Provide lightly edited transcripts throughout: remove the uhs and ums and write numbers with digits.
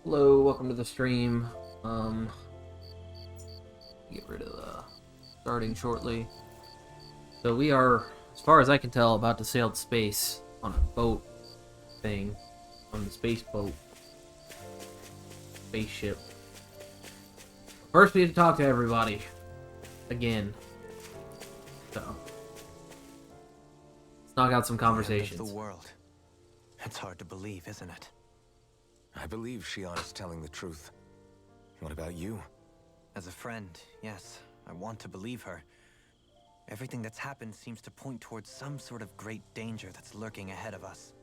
Hello, welcome to the stream. Get rid of starting shortly. So we are, as far as I can tell, about to sail to space on a boat thing, on the space boat, spaceship. First, we need to talk to everybody again. So let's knock out some conversations. The world. It's hard to believe, isn't it? I believe Shion is telling the truth. What about you? As a friend, yes, I want to believe her. Everything that's happened seems to point towards some sort of great danger that's lurking ahead of us.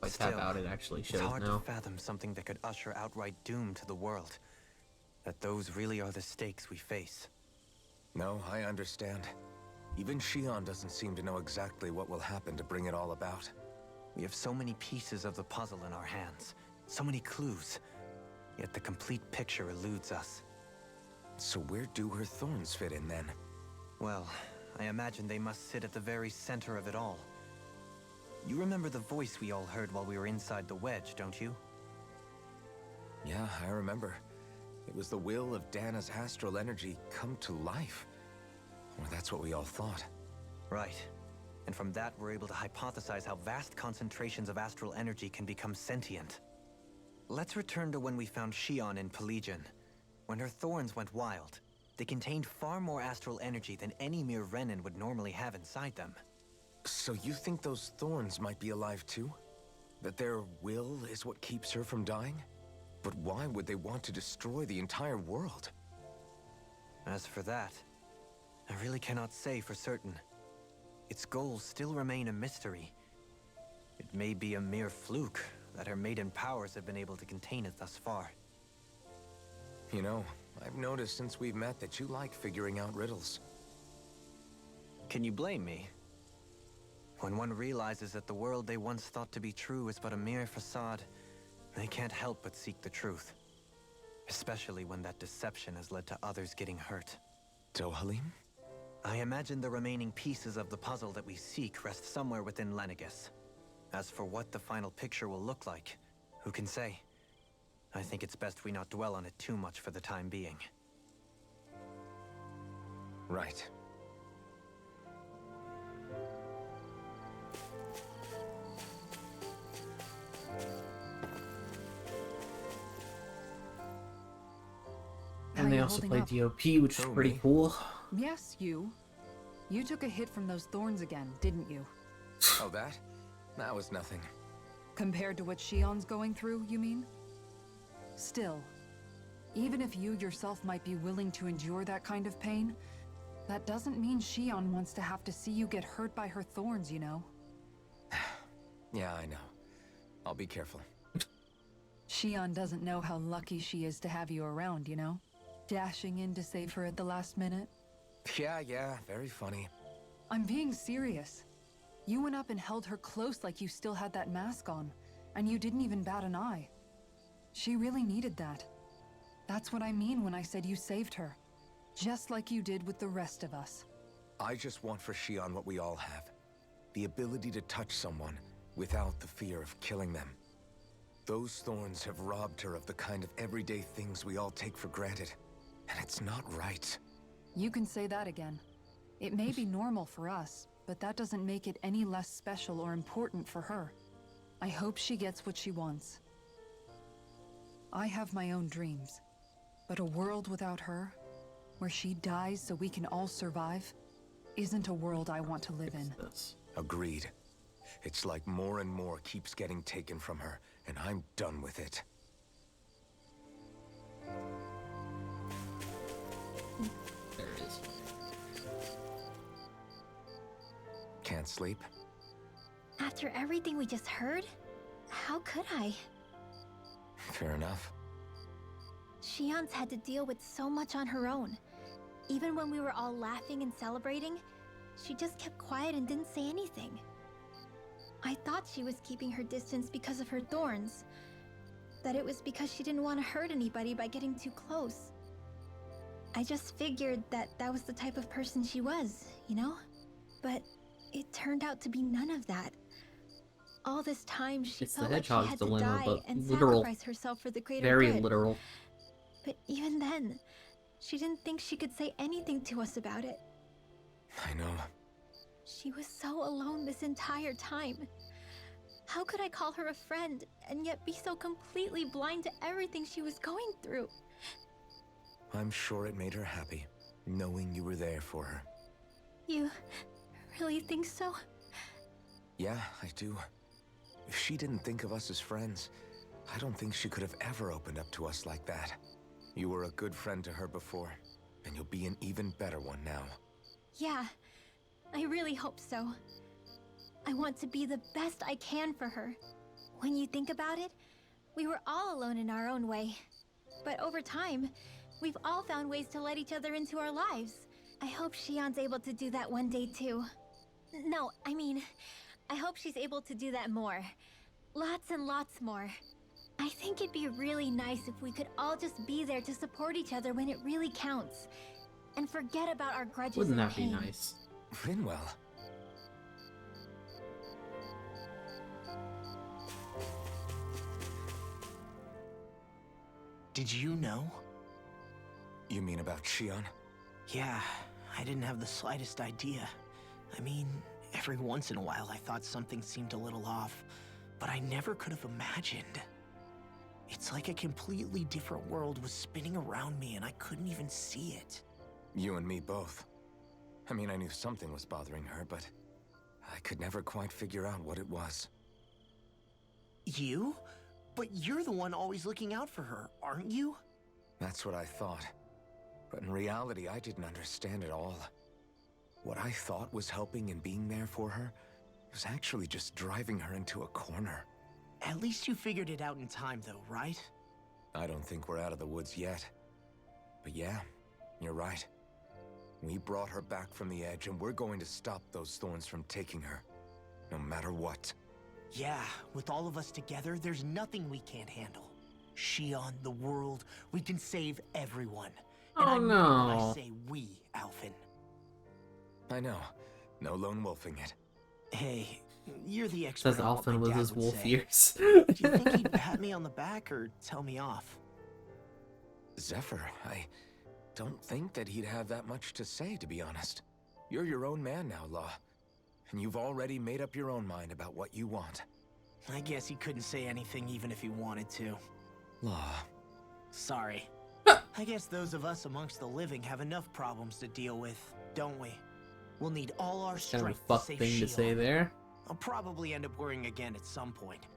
If I tap out, it actually shows it's hard now. to fathom something that could usher outright doom to the world. That those really are the stakes we face. No, I understand. Even Shion doesn't seem to know exactly what will happen to bring it all about. We have so many pieces of the puzzle in our hands, so many clues, yet the complete picture eludes us. So where do her thorns fit in then? Well, I imagine they must sit at the very center of it all. You remember the voice we all heard while we were inside the wedge, don't you? Yeah, I remember. It was the will of Dana's astral energy come to life. Or that's what we all thought. Right. And from that, we're able to hypothesize how vast concentrations of astral energy can become sentient. Let's return to when we found Shion in Pt.10. When her thorns went wild, they contained far more astral energy than any mere Renin would normally have inside them. So you think those thorns might be alive too? That their will is what keeps her from dying? But why would they want to destroy the entire world? As for that, I really cannot say for certain. Its goals still remain a mystery. It may be a mere fluke that her maiden powers have been able to contain it thus far. You know, I've noticed since we've met that you like figuring out riddles. Can you blame me? When one realizes that the world they once thought to be true is but a mere facade, they can't help but seek the truth. Especially when that deception has led to others getting hurt. Dohalim? I imagine the remaining pieces of the puzzle that we seek rest somewhere within Lenagis. As for what the final picture will look like, who can say? I think it's best we not dwell on it too much for the time being. Right. And they also played DOP, which is pretty cool. Yes, you. You took a hit from those thorns again, didn't you? Oh, that? That was nothing. Compared to what Shion's going through, you mean? Still, even if you yourself might be willing to endure that kind of pain, that doesn't mean Shion wants to have to see you get hurt by her thorns, you know? Yeah, I know. I'll be careful. Shion doesn't know how lucky she is to have you around, you know? Dashing in to save her at the last minute. Yeah, very funny. I'm being serious. You went up and held her close like you still had that mask on, and you didn't even bat an eye. She really needed that. That's what I mean when I said you saved her. Just like you did with the rest of us. I just want for Shion what we all have. The ability to touch someone without the fear of killing them. Those thorns have robbed her of the kind of everyday things we all take for granted. And it's not right. You can say that again. It may be normal for us, but that doesn't make it any less special or important for her. I hope she gets what she wants. I have my own dreams, but a world without her, where she dies so we can all survive, isn't a world I want to live in. Agreed. It's like more and more keeps getting taken from her, and I'm done with it. There it is. Can't sleep? After everything we just heard, how could I? Fair enough. Shion's had to deal with so much on her own. Even when we were all laughing and celebrating, she just kept quiet and didn't say anything. I thought she was keeping her distance because of her thorns. That it was because she didn't want to hurt anybody by getting too close. I just figured that that was the type of person she was, you know? But it turned out to be none of that. All this time, she It's the felt like she hedgehog's had to dilemma, die but and literal. sacrifice herself for the greater Very good. literal. But even then, she didn't think she could say anything to us about it. I know. She was so alone this entire time. How could I call her a friend and yet be so completely blind to everything she was going through? I'm sure it made her happy, knowing you were there for her. You really think so? Yeah, I do. If she didn't think of us as friends, I don't think she could have ever opened up to us like that. You were a good friend to her before, and you'll be an even better one now. Yeah, I really hope so. I want to be the best I can for her. When you think about it, we were all alone in our own way. But over time, we've all found ways to let each other into our lives. I hope Shion's able to do that one day too. No, I mean, I hope she's able to do that more. Lots and lots more. I think it'd be really nice if we could all just be there to support each other when it really counts. And forget about our grudges Wouldn't and that be pain. nice? Rinwell. Did you know? You mean about Shion? Yeah, I didn't have the slightest idea. I mean, every once in a while I thought something seemed a little off, but I never could have imagined. It's like a completely different world was spinning around me and I couldn't even see it. You and me both. I mean, I knew something was bothering her, but I could never quite figure out what it was. You? But you're the one always looking out for her, aren't you? That's what I thought. But in reality, I didn't understand it all. What I thought was helping and being there for her was actually just driving her into a corner. At least you figured it out in time though, right? I don't think we're out of the woods yet. But yeah, you're right. We brought her back from the edge, and we're going to stop those thorns from taking her, no matter what. Yeah, with all of us together, there's nothing we can't handle. Shion, the world, we can save everyone. And Oh I mean when I no. say we, Alphen. I know. No lone wolfing it. Hey, you're the expert Says on what my Alphen with dad his would wolf say. ears. Do you think he'd pat me on the back or tell me off? Zephyr, I don't think that he'd have that much to say, to be honest. You're your own man now, Law. And you've already made up your own mind about what you want. I guess he couldn't say anything even if he wanted to. Law. Sorry. I guess those of us amongst the living have enough problems to deal with, don't we? We'll need all our Kind of a strength fuck to save thing to say Shion. there. I'll probably end up worrying again at some point,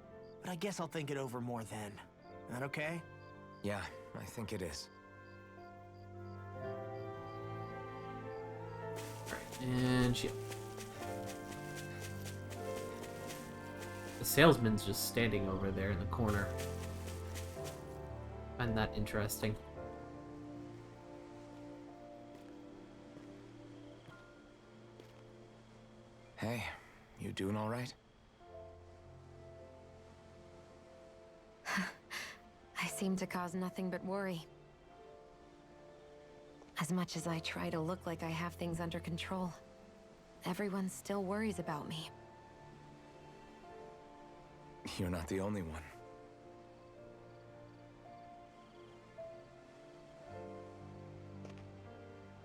but I guess I'll think it over more then. That okay? Yeah, I think it is. And she. The salesman's just standing over there in the corner. Find that interesting. Hey, you doing all right? I seem to cause nothing but worry. As much as I try to look like I have things under control, everyone still worries about me. You're not the only one.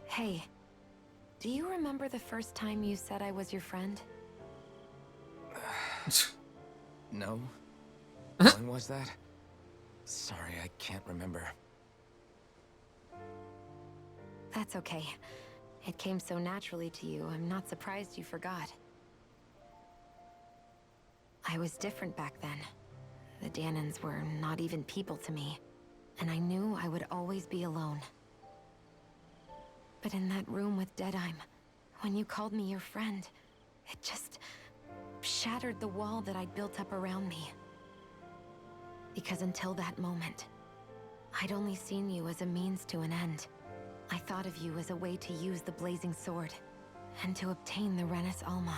Hey, do you remember the first time you said I was your friend? No? When was that? Sorry, I can't remember. That's okay. It came so naturally to you, I'm not surprised you forgot. I was different back then. The Danans were not even people to me, and I knew I would always be alone. But in that room with Deadime, when you called me your friend, it just shattered the wall that I'd built up around me. Because until that moment, I'd only seen you as a means to an end. I thought of you as a way to use the blazing sword, and to obtain the Renis Alma.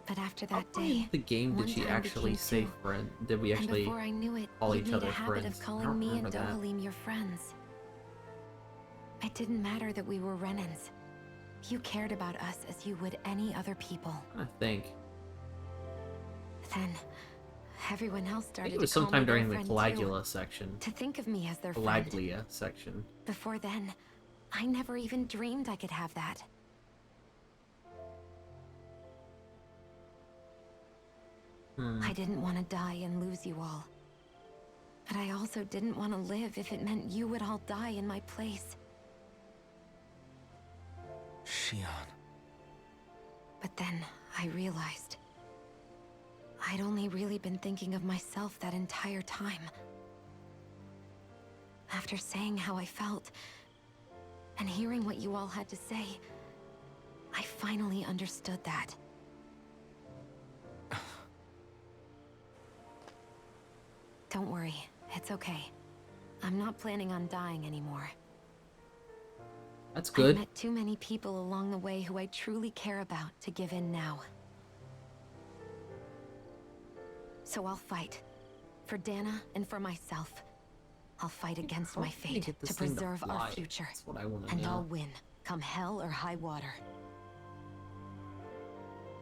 But after that How day, in the game one did she time actually became say two. friend? Did we And actually before I knew it, call you'd each made other a habit friends? of I calling don't me and remember that. Dohalim your friends. It didn't matter that we were Renans. You cared about us as you would any other people. I think. Then, everyone else I started think it was to call sometime me during their the friend, too. Coagula section. To think of me as their friend. Coaglia section. Before then, I never even dreamed I could have that. I didn't want to die and lose you all. But I also didn't want to live if it meant you would all die in my place. Shion. But then I realized I'd only really been thinking of myself that entire time. After saying how I felt and hearing what you all had to say, I finally understood that. Don't worry, it's okay. I'm not planning on dying anymore. That's good. I've met too many people along the way who I truly care about to give in now. So I'll fight. For Dana and for myself. I'll fight against my fate to preserve our future. That's what I want to And know. I'll win, come hell or high water.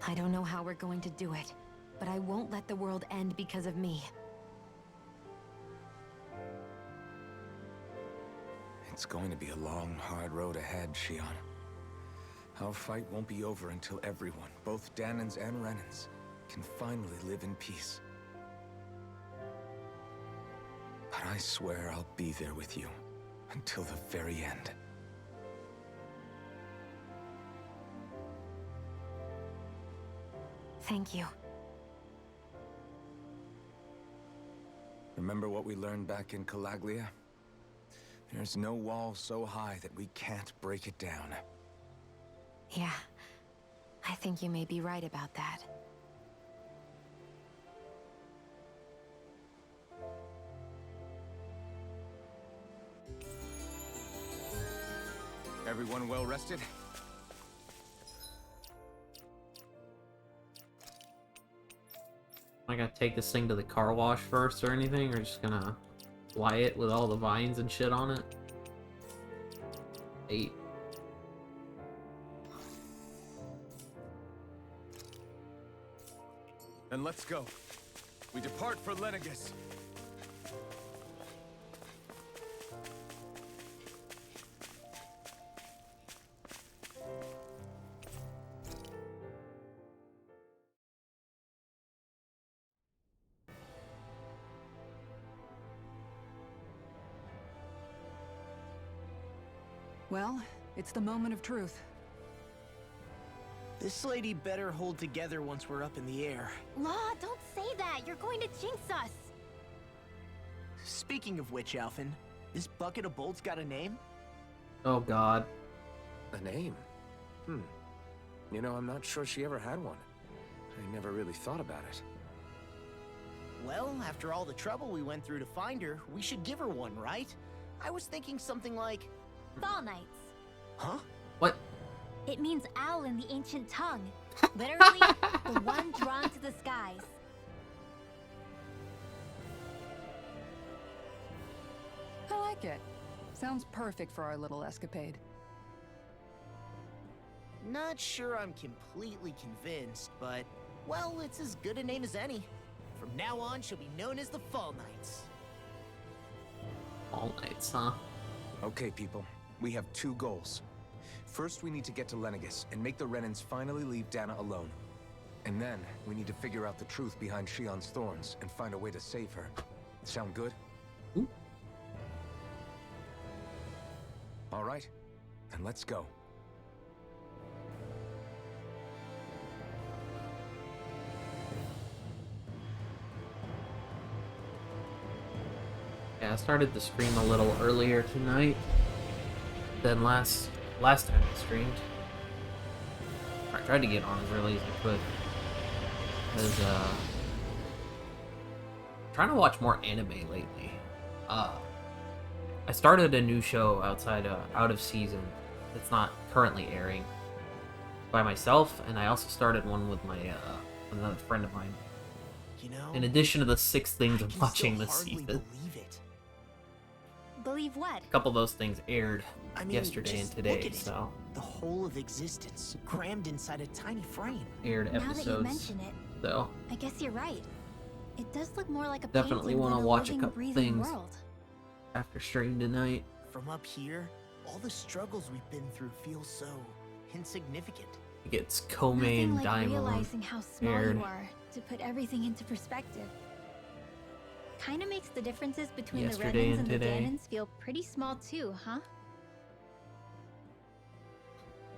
I don't know how we're going to do it, but I won't let the world end because of me. It's going to be a long, hard road ahead, Shion. Our fight won't be over until everyone, both Danans and Renans, can finally live in peace. But I swear I'll be there with you until the very end. Thank you. Remember what we learned back in Calaglia? There's no wall so high that we can't break it down. Yeah, I think you may be right about that. Everyone well rested? Am I gonna take this thing to the car wash first or anything, or just gonna fly it with all the vines and shit on it? 8. Then let's go. We depart for Lenagis. Well, it's the moment of truth. This lady better hold together once we're up in the air. Law, don't say that. You're going to jinx us. Speaking of which, Alphen, this bucket of bolts got a name? Oh god. A name? You know, I'm not sure she ever had one. I never really thought about it. Well, after all the trouble we went through to find her, we should give her one, right? I was thinking something like... Fall Knights. Huh? What? It means owl in the ancient tongue. Literally, the one drawn to the skies. I like it. Sounds perfect for our little escapade. Not sure I'm completely convinced, but... Well, it's as good a name as any. From now on, she'll be known as the Fall Knights. All nights, huh? Okay, people. We have 2 goals. First, we need to get to Lenagis and make the Renans finally leave Dana alone. And then, we need to figure out the truth behind Shion's thorns and find a way to save her. Sound good? Ooh. All right, then let's go. Yeah, I started the stream a little earlier tonight than last time I streamed. I tried to get on as early as I could. Because, trying to watch more anime lately. I started a new show out of season that's not currently airing by myself, and I also started one with my another friend of mine. You know, In addition to the 6 things I'm I can watching still this hardly season. believe it. Believe what? A couple of those things aired I mean, yesterday and just today, look at it. so The whole of existence, crammed inside a tiny frame. aired Now that you episodes. mention it, So I guess you're right. It does look more like a definitely painting want to than a watch a living, couple breathing things world. after stream tonight. From up here, all the struggles we've been through feel so insignificant. It gets Kome Nothing and like Daimon realizing how small paired. you are to put everything into perspective. Kinda makes the differences between the Yesterday Renans and and the today. Danans feel pretty small too, huh?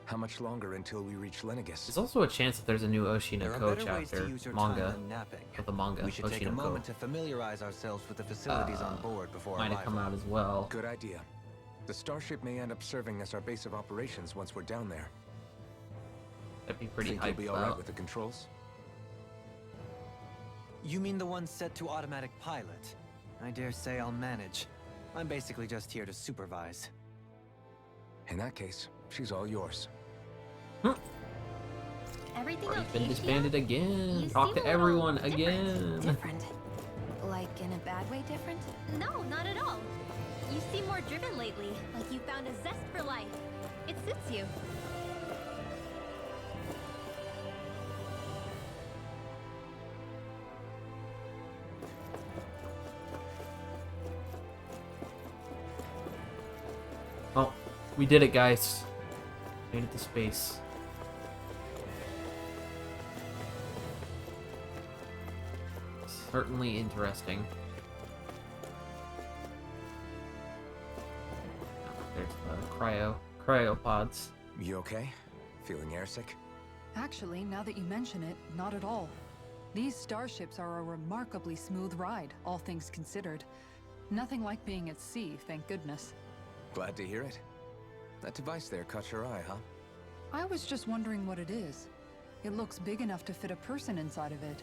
How much longer until we reach Lenagis? There's also a chance that there's a new Oshinoko chapter manga than napping. of the manga We should take a Oshinoko. moment to familiarize ourselves with the facilities on board before Might have arrival. come out as well. Good idea. The starship may end up serving as our base of operations once we're down there. That'd be pretty Think you'll hyped be all right about. with the controls? You mean the one set to automatic pilot? I dare say I'll manage. I'm basically just here to supervise. In that case, she's all yours. Everything Already okay? been disbanded Tia? again. You Talk seem to a little everyone different. again. Different? Like in a bad way different? No, not at all. You seem more driven lately, like you found a zest for life. It suits you. Oh, we did it, guys. Made it to space. Certainly interesting. There's the cryopods. You okay? Feeling airsick? Actually, now that you mention it, not at all. These starships are a remarkably smooth ride, all things considered. Nothing like being at sea, thank goodness. Glad to hear it. That device there caught your eye, huh? I was just wondering what it is. It looks big enough to fit a person inside of it.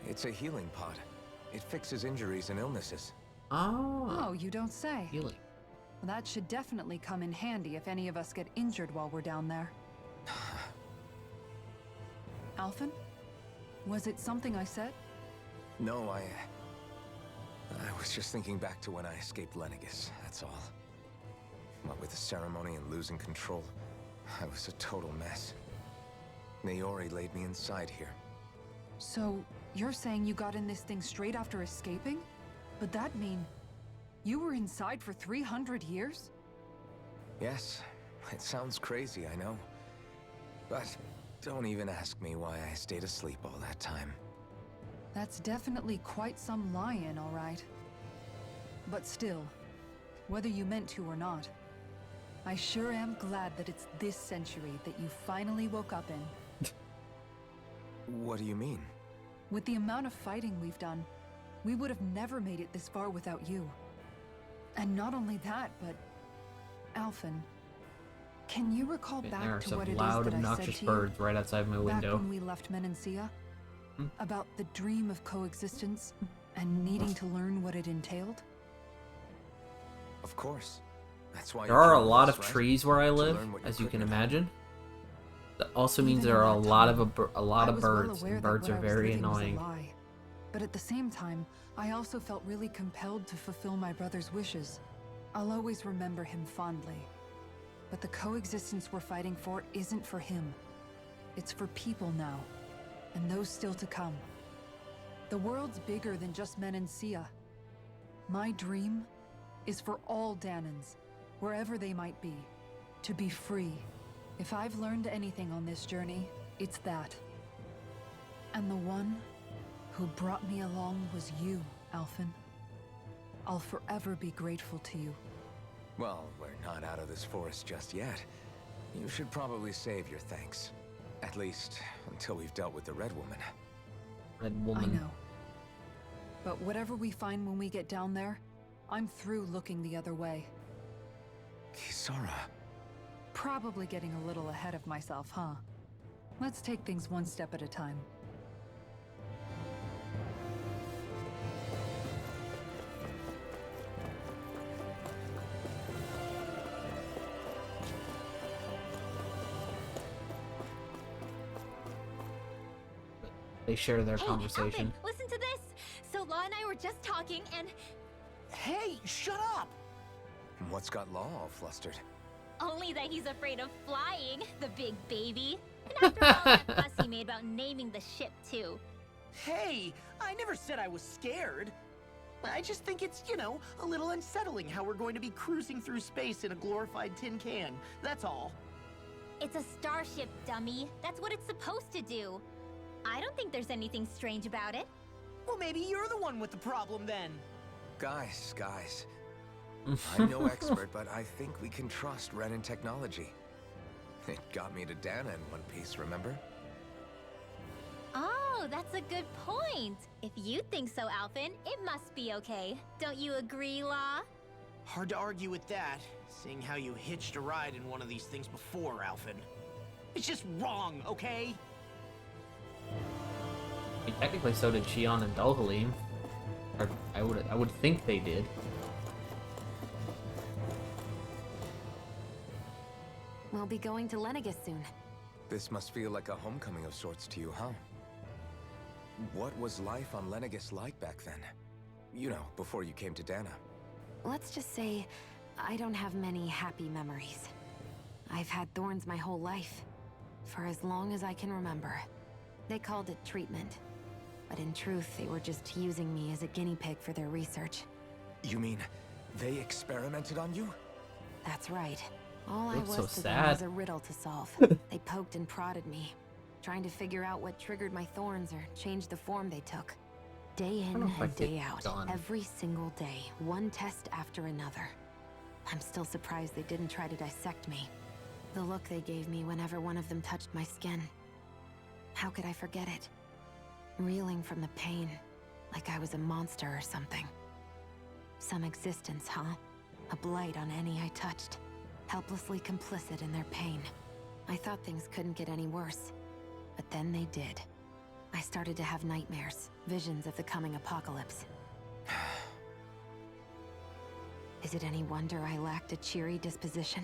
It's a healing pod. It fixes injuries and illnesses. Oh, you don't say. Healing. That should definitely come in handy if any of us get injured while we're down there. Alphen? Was it something I said? No, I was just thinking back to when I escaped Lenagis, that's all. What with the ceremony and losing control, I was a total mess. Naori laid me inside here. So, you're saying you got in this thing straight after escaping? But that mean you were inside for 300 years? Yes, it sounds crazy, I know. But don't even ask me why I stayed asleep all that time. That's definitely quite some lie-in, all right. But still, whether you meant to or not, I sure am glad that it's this century that you finally woke up in. What do you mean? With the amount of fighting we've done, we would have never made it this far without you. And not only that, but... Alphen, can you recall There back are to some what it is loud, that I said obnoxious to you birds right outside my back window. when we left Menancia? About the dream of coexistence and needing to learn what it entailed? Of course. That's why There you are a came with lot us, of right? trees where I To live, learn what as you're you can putting in. imagine. That also means Even there are a in that lot time, of I was birds, aware and that birds what are I was very living was a annoying. lie. But at the same time, I also felt really compelled to fulfill my brother's wishes. I'll always remember him fondly. But the coexistence we're fighting for isn't for him. It's for people now, and those still to come. The world's bigger than just Menancia. My dream is for all Danans, wherever they might be, to be free. If I've learned anything on this journey, it's that. And the one who brought me along was you, Alphen. I'll forever be grateful to you. Well, we're not out of this forest just yet. You should probably save your thanks. At least, until we've dealt with the Red Woman. Red woman. I know. But whatever we find when we get down there, I'm through looking the other way. Kisara. Probably getting a little ahead of myself, huh? Let's take things one step at a time. They share their Hey, conversation. Alphen, listen to this! So Law and I were just talking, and Hey, shut up! What's got Law all flustered? only that he's afraid of flying, the big baby. And after all that fuss he made about naming the ship, too. Hey, I never said I was scared. I just think it's, you know, a little unsettling how we're going to be cruising through space in a glorified tin can. That's all. It's a starship, dummy. That's what it's supposed to do. I don't think there's anything strange about it. Well, maybe you're the one with the problem then. Guys. I'm no expert, but I think we can trust Renan technology. It got me to Dana in one piece, remember? Oh, that's a good point. If you think so, Alphen, it must be okay. Don't you agree, Law? Hard to argue with that, seeing how you hitched a ride in one of these things before, Alphen. It's just wrong, okay? I mean, technically, so did Shion and Dulhalim. Or I would think they did. We'll be going to Lenagis soon. This must feel like a homecoming of sorts to you, huh? What was life on Lenagis like back then? You know, before you came to Dana. Let's just say, I don't have many happy memories. I've had thorns my whole life, for as long as I can remember. They called it treatment, but in truth, they were just using me as a guinea pig for their research. You mean, they experimented on you? That's right. All I That's was so to them sad. was a riddle to solve. They poked and prodded me, trying to figure out what triggered my thorns or changed the form they took. Day don't know in if I and day get out, done. every single day, one test after another. I'm still surprised they didn't try to dissect me. The look they gave me whenever one of them touched my skin. How could I forget it? Reeling from the pain, like I was a monster or something. Some existence, huh? A blight on any I touched. Helplessly complicit in their pain. I thought things couldn't get any worse, but then they did. I started to have nightmares, visions of the coming apocalypse. Is it any wonder I lacked a cheery disposition?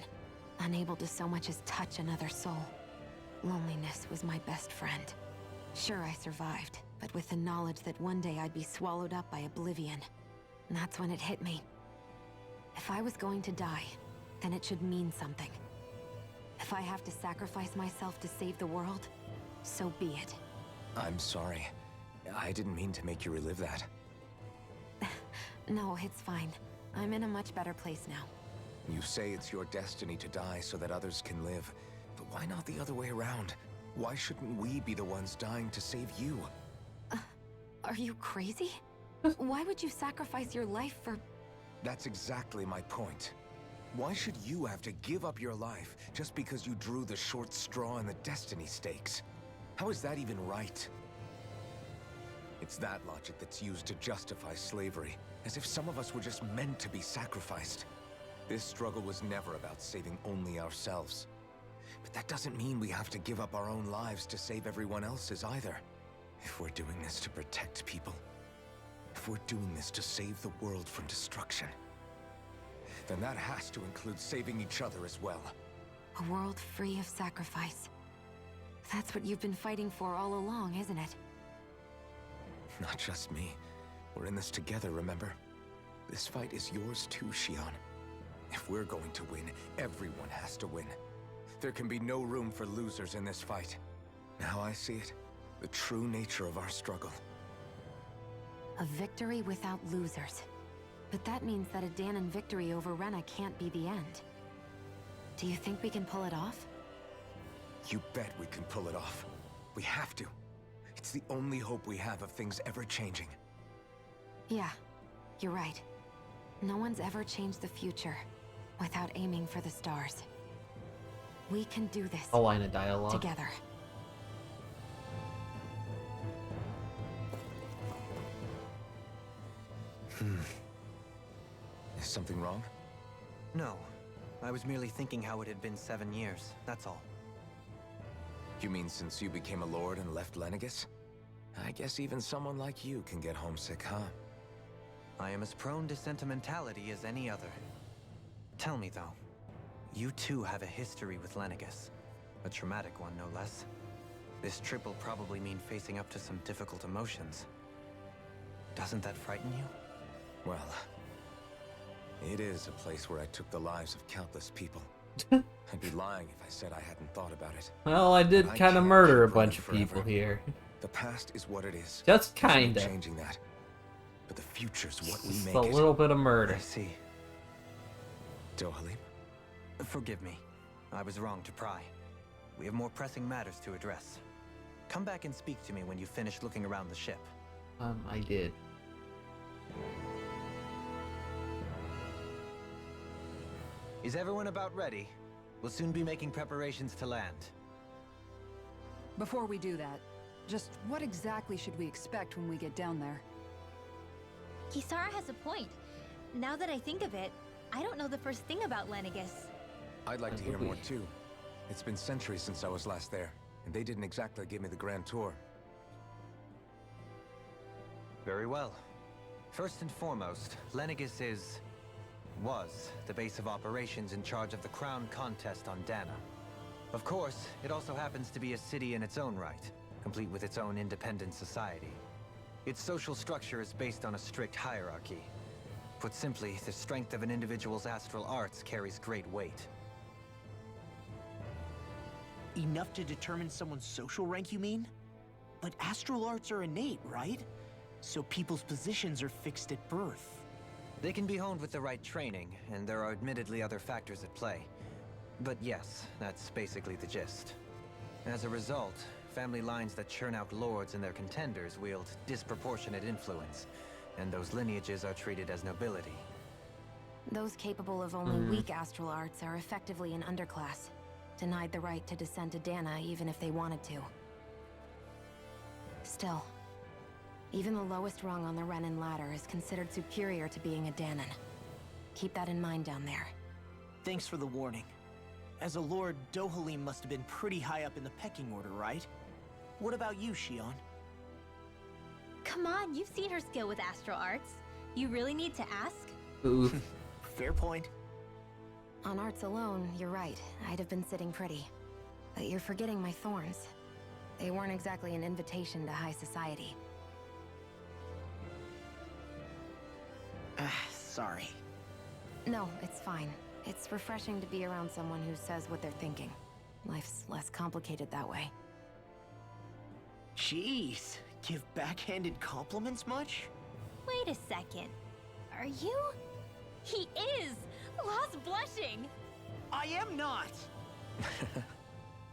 Unable to so much as touch another soul. Loneliness was my best friend. Sure, I survived, but with the knowledge that one day I'd be swallowed up by oblivion. And that's when it hit me. If I was going to die, then it should mean something. If I have to sacrifice myself to save the world, so be it. I'm sorry. I didn't mean to make you relive that. No, it's fine. I'm in a much better place now. You say it's your destiny to die so that others can live. But why not the other way around? Why shouldn't we be the ones dying to save you? Are you crazy? Why would you sacrifice your life for... That's exactly my point. Why should you have to give up your life just because you drew the short straw in the destiny stakes? How is that even right? It's that logic that's used to justify slavery, as if some of us were just meant to be sacrificed. This struggle was never about saving only ourselves. But that doesn't mean we have to give up our own lives to save everyone else's either. If we're doing this to protect people, if we're doing this to save the world from destruction, then that has to include saving each other as well. A world free of sacrifice. That's what you've been fighting for all along, isn't it? Not just me. We're in this together, remember? This fight is yours too, Shion. If we're going to win, everyone has to win. There can be no room for losers in this fight. Now I see it. The true nature of our struggle. A victory without losers. But that means that a Danon victory over Rena can't be the end. Do you think we can pull it off? You bet we can pull it off. We have to. It's the only hope we have of things ever changing. Yeah, you're right. No one's ever changed the future without aiming for the stars. We can do this A line of dialogue. together. Is something wrong? No. I was merely thinking how it had been 7 years, that's all. You mean since you became a lord and left Lenagis? I guess even someone like you can get homesick, huh? I am as prone to sentimentality as any other. Tell me though, you too have a history with Lenagis. A traumatic one, no less. This trip will probably mean facing up to some difficult emotions. Doesn't that frighten you? Well, it is a place where I took the lives of countless people. I'd be lying if I said I hadn't thought about it. Well, I did I kind of can't murder a keep running bunch of people forever. here. The past is what it is. Just There's no kinda. changing that. But the future's what we Just make a it. little bit of murder. I see. Dohalim? Forgive me. I was wrong to pry. We have more pressing matters to address. Come back and speak to me when you finish looking around the ship. I did. Is everyone about ready? We'll soon be making preparations to land. Before we do that, just what exactly should we expect when we get down there? Kisara has a point. Now that I think of it, I don't know the first thing about Lenagis. I'd like to hear more too. It's been centuries since I was last there, and they didn't exactly give me the grand tour. Very well. First and foremost, Lenagis was the base of operations in charge of the crown contest on Dana. Of course, it also happens to be a city in its own right, complete with its own independent society. Its social structure is based on a strict hierarchy. Put simply, the strength of an individual's astral arts carries great weight. Enough to determine someone's social rank, you mean? But astral arts are innate, right? So people's positions are fixed at birth. They can be honed with the right training, and there are admittedly other factors at play. But yes, that's basically the gist. As a result, family lines that churn out lords and their contenders wield disproportionate influence, and those lineages are treated as nobility. Those capable of only weak astral arts are effectively an underclass, denied the right to descend to Dana even if they wanted to. Still, even the lowest rung on the Renin ladder is considered superior to being a Danan. Keep that in mind down there. Thanks for the warning. As a lord, Dohalim must have been pretty high up in the pecking order, right? What about you, Shion? Come on, you've seen her skill with astral arts. You really need to ask? Ooh. Fair point. On arts alone, you're right. I'd have been sitting pretty. But you're forgetting my thorns. They weren't exactly an invitation to high society. Sorry. No, it's fine. It's refreshing to be around someone who says what they're thinking. Life's less complicated that way. Jeez, give backhanded compliments much? Wait a second. Are you? He is! Lost blushing! I am not!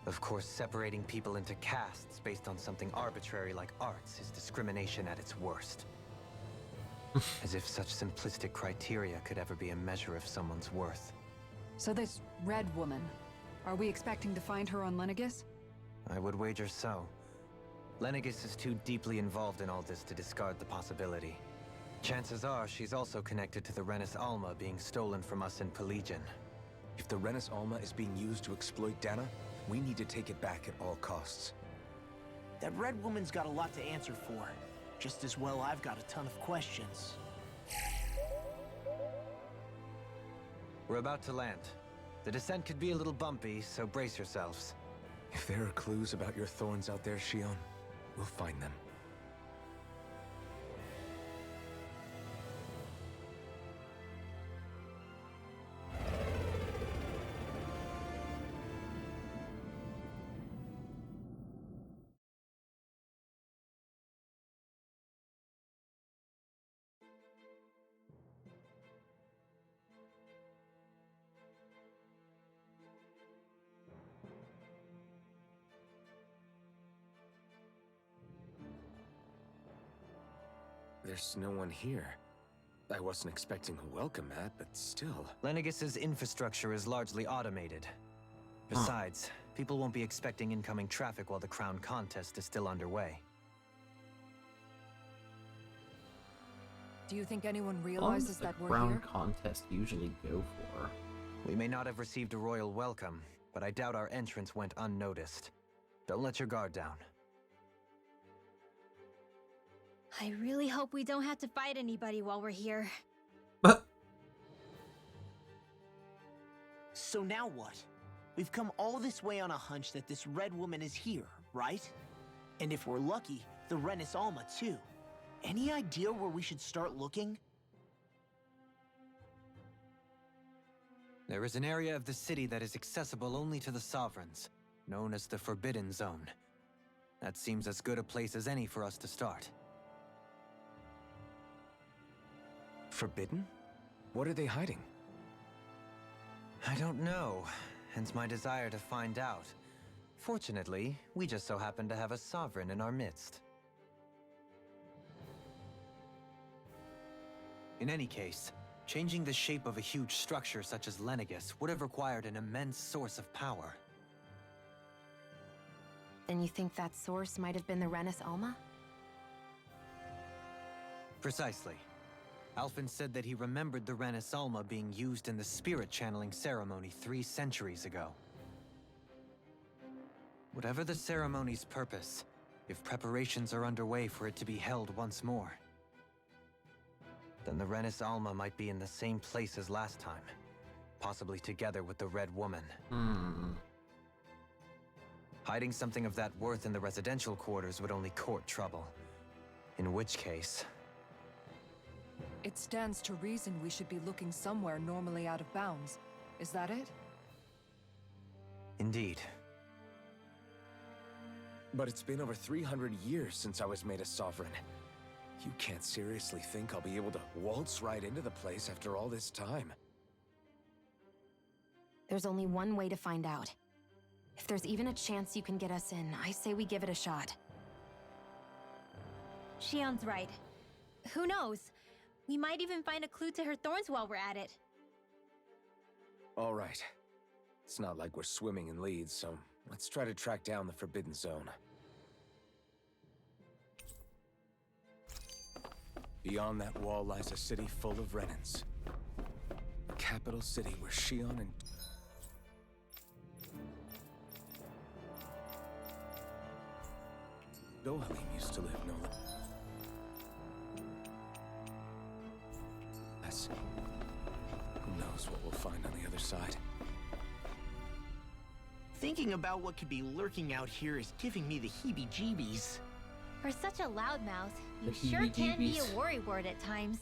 Of course, separating people into castes based on something arbitrary like arts is discrimination at its worst. As if such simplistic criteria could ever be a measure of someone's worth. So this red woman, are we expecting to find her on Lenagis? I would wager so. Lenagis is too deeply involved in all this to discard the possibility. Chances are she's also connected to the Renis Alma being stolen from us in Pelegion. If the Renis Alma is being used to exploit Dana, we need to take it back at all costs. That red woman's got a lot to answer for. Just as well I've got a ton of questions. We're about to land. The descent could be a little bumpy, so brace yourselves. If there are clues about your thorns out there, Shion, we'll find them. There's no one here. I wasn't expecting a welcome mat, but still. Lenagis's infrastructure is largely automated. Besides, people won't be expecting incoming traffic while the crown contest is still underway. Do you think anyone How long realizes does the that we're crown here? contest usually go for? We may not have received a royal welcome, but I doubt our entrance went unnoticed. Don't let your guard down. I really hope we don't have to fight anybody while we're here. So now what? We've come all this way on a hunch that this red woman is here, right? And if we're lucky, the Renis Alma too. Any idea where we should start looking? There is an area of the city that is accessible only to the Sovereigns, known as the Forbidden Zone. That seems as good a place as any for us to start. Forbidden? What are they hiding? I don't know, hence my desire to find out. Fortunately, we just so happen to have a Sovereign in our midst. In any case, changing the shape of a huge structure such as Lenagis would have required an immense source of power. Then you think that source might have been the Renis Alma? Precisely. Alphen said that he remembered the Renis Alma being used in the spirit channeling ceremony 3 centuries ago. Whatever the ceremony's purpose, if preparations are underway for it to be held once more, then the Renis Alma might be in the same place as last time, possibly together with the Red Woman. Hiding something of that worth in the residential quarters would only court trouble. In which case... It stands to reason we should be looking somewhere normally out of bounds. Is that it? Indeed. But it's been over 300 years since I was made a Sovereign. You can't seriously think I'll be able to waltz right into the place after all this time. There's only one way to find out. If there's even a chance you can get us in, I say we give it a shot. Shion's right. Who knows? We might even find a clue to her thorns while we're at it. All right. It's not like we're swimming in leads, so let's try to track down the Forbidden Zone. Beyond that wall lies a city full of Renans. A capital city where Shion and... Dohalim used to live, no less. Who knows what we'll find on the other side? Thinking about what could be lurking out here is giving me the heebie-jeebies. For such a loudmouth, you The sure can be heebie-jeebies. a worrywart at times.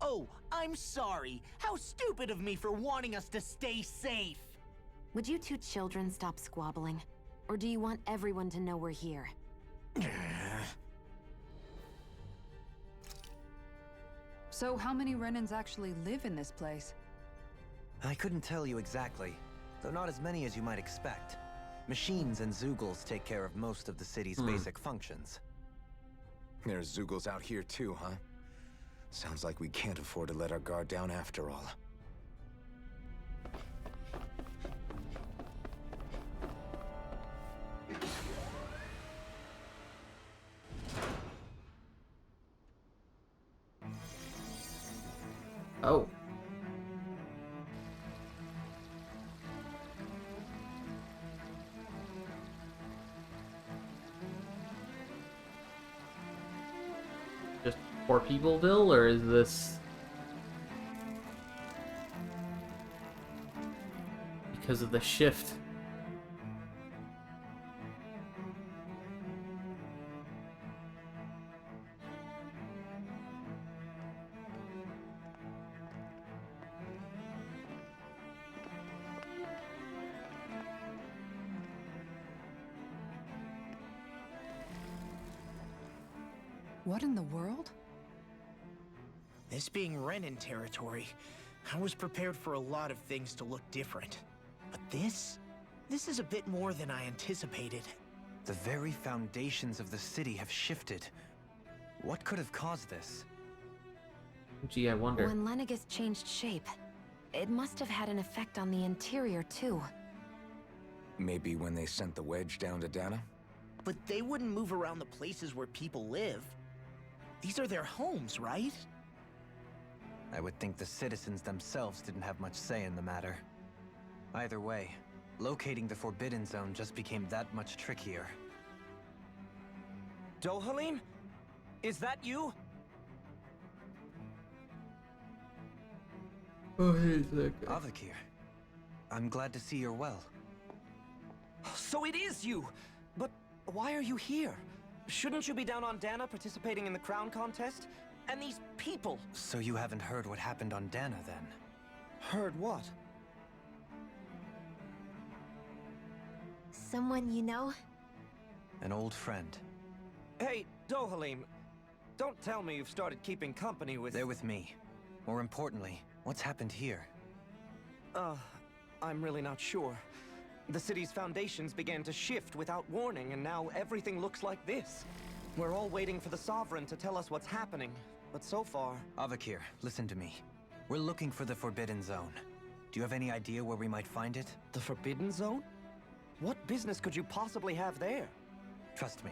Oh, I'm sorry. How stupid of me for wanting us to stay safe. Would you two children stop squabbling? Or do you want everyone to know we're here? So how many Renans actually live in this place? I couldn't tell you exactly, though not as many as you might expect. Machines and Zeugles take care of most of the city's basic functions. There's Zeugles out here too, huh? Sounds like we can't afford to let our guard down after all. Oh. Just poor peopleville, or is this because of the shift? What in the world? This being Renan territory, I was prepared for a lot of things to look different. But this is a bit more than I anticipated. The very foundations of the city have shifted. What could have caused this? Gee, I wonder. When Lenagis changed shape, it must have had an effect on the interior too. Maybe when they sent the wedge down to Dana? But they wouldn't move around the places where people live. These are their homes, right? I would think the citizens themselves didn't have much say in the matter. Either way, locating the Forbidden Zone just became that much trickier. Dohalim? Is that you? Oh, here's that guy. Avakir, I'm glad to see you're well. So it is you! But why are you here? Shouldn't you be down on Dana participating in the crown contest? And these people! So you haven't heard what happened on Dana, then? Heard what? Someone you know? An old friend. Hey, Dohalim, don't tell me you've started keeping company with... They're with me. More importantly, what's happened here? I'm really not sure. The city's foundations began to shift without warning, and now everything looks like this. We're all waiting for the Sovereign to tell us what's happening, but so far... Avakir, listen to me. We're looking for the Forbidden Zone. Do you have any idea where we might find it? The Forbidden Zone? What business could you possibly have there? Trust me.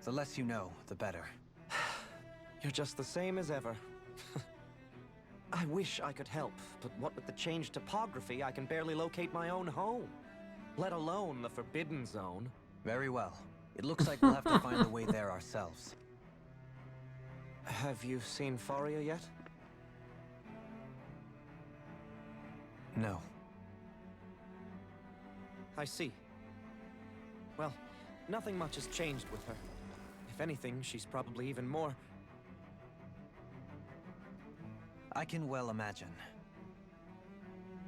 The less you know, the better. You're just the same as ever. I wish I could help, but what with the changed topography, I can barely locate my own home. Let alone the Forbidden Zone. Very well. It looks like we'll have to find a way there ourselves. Have you seen Faria yet? No. I see. Well, nothing much has changed with her. If anything, she's probably even more... I can well imagine.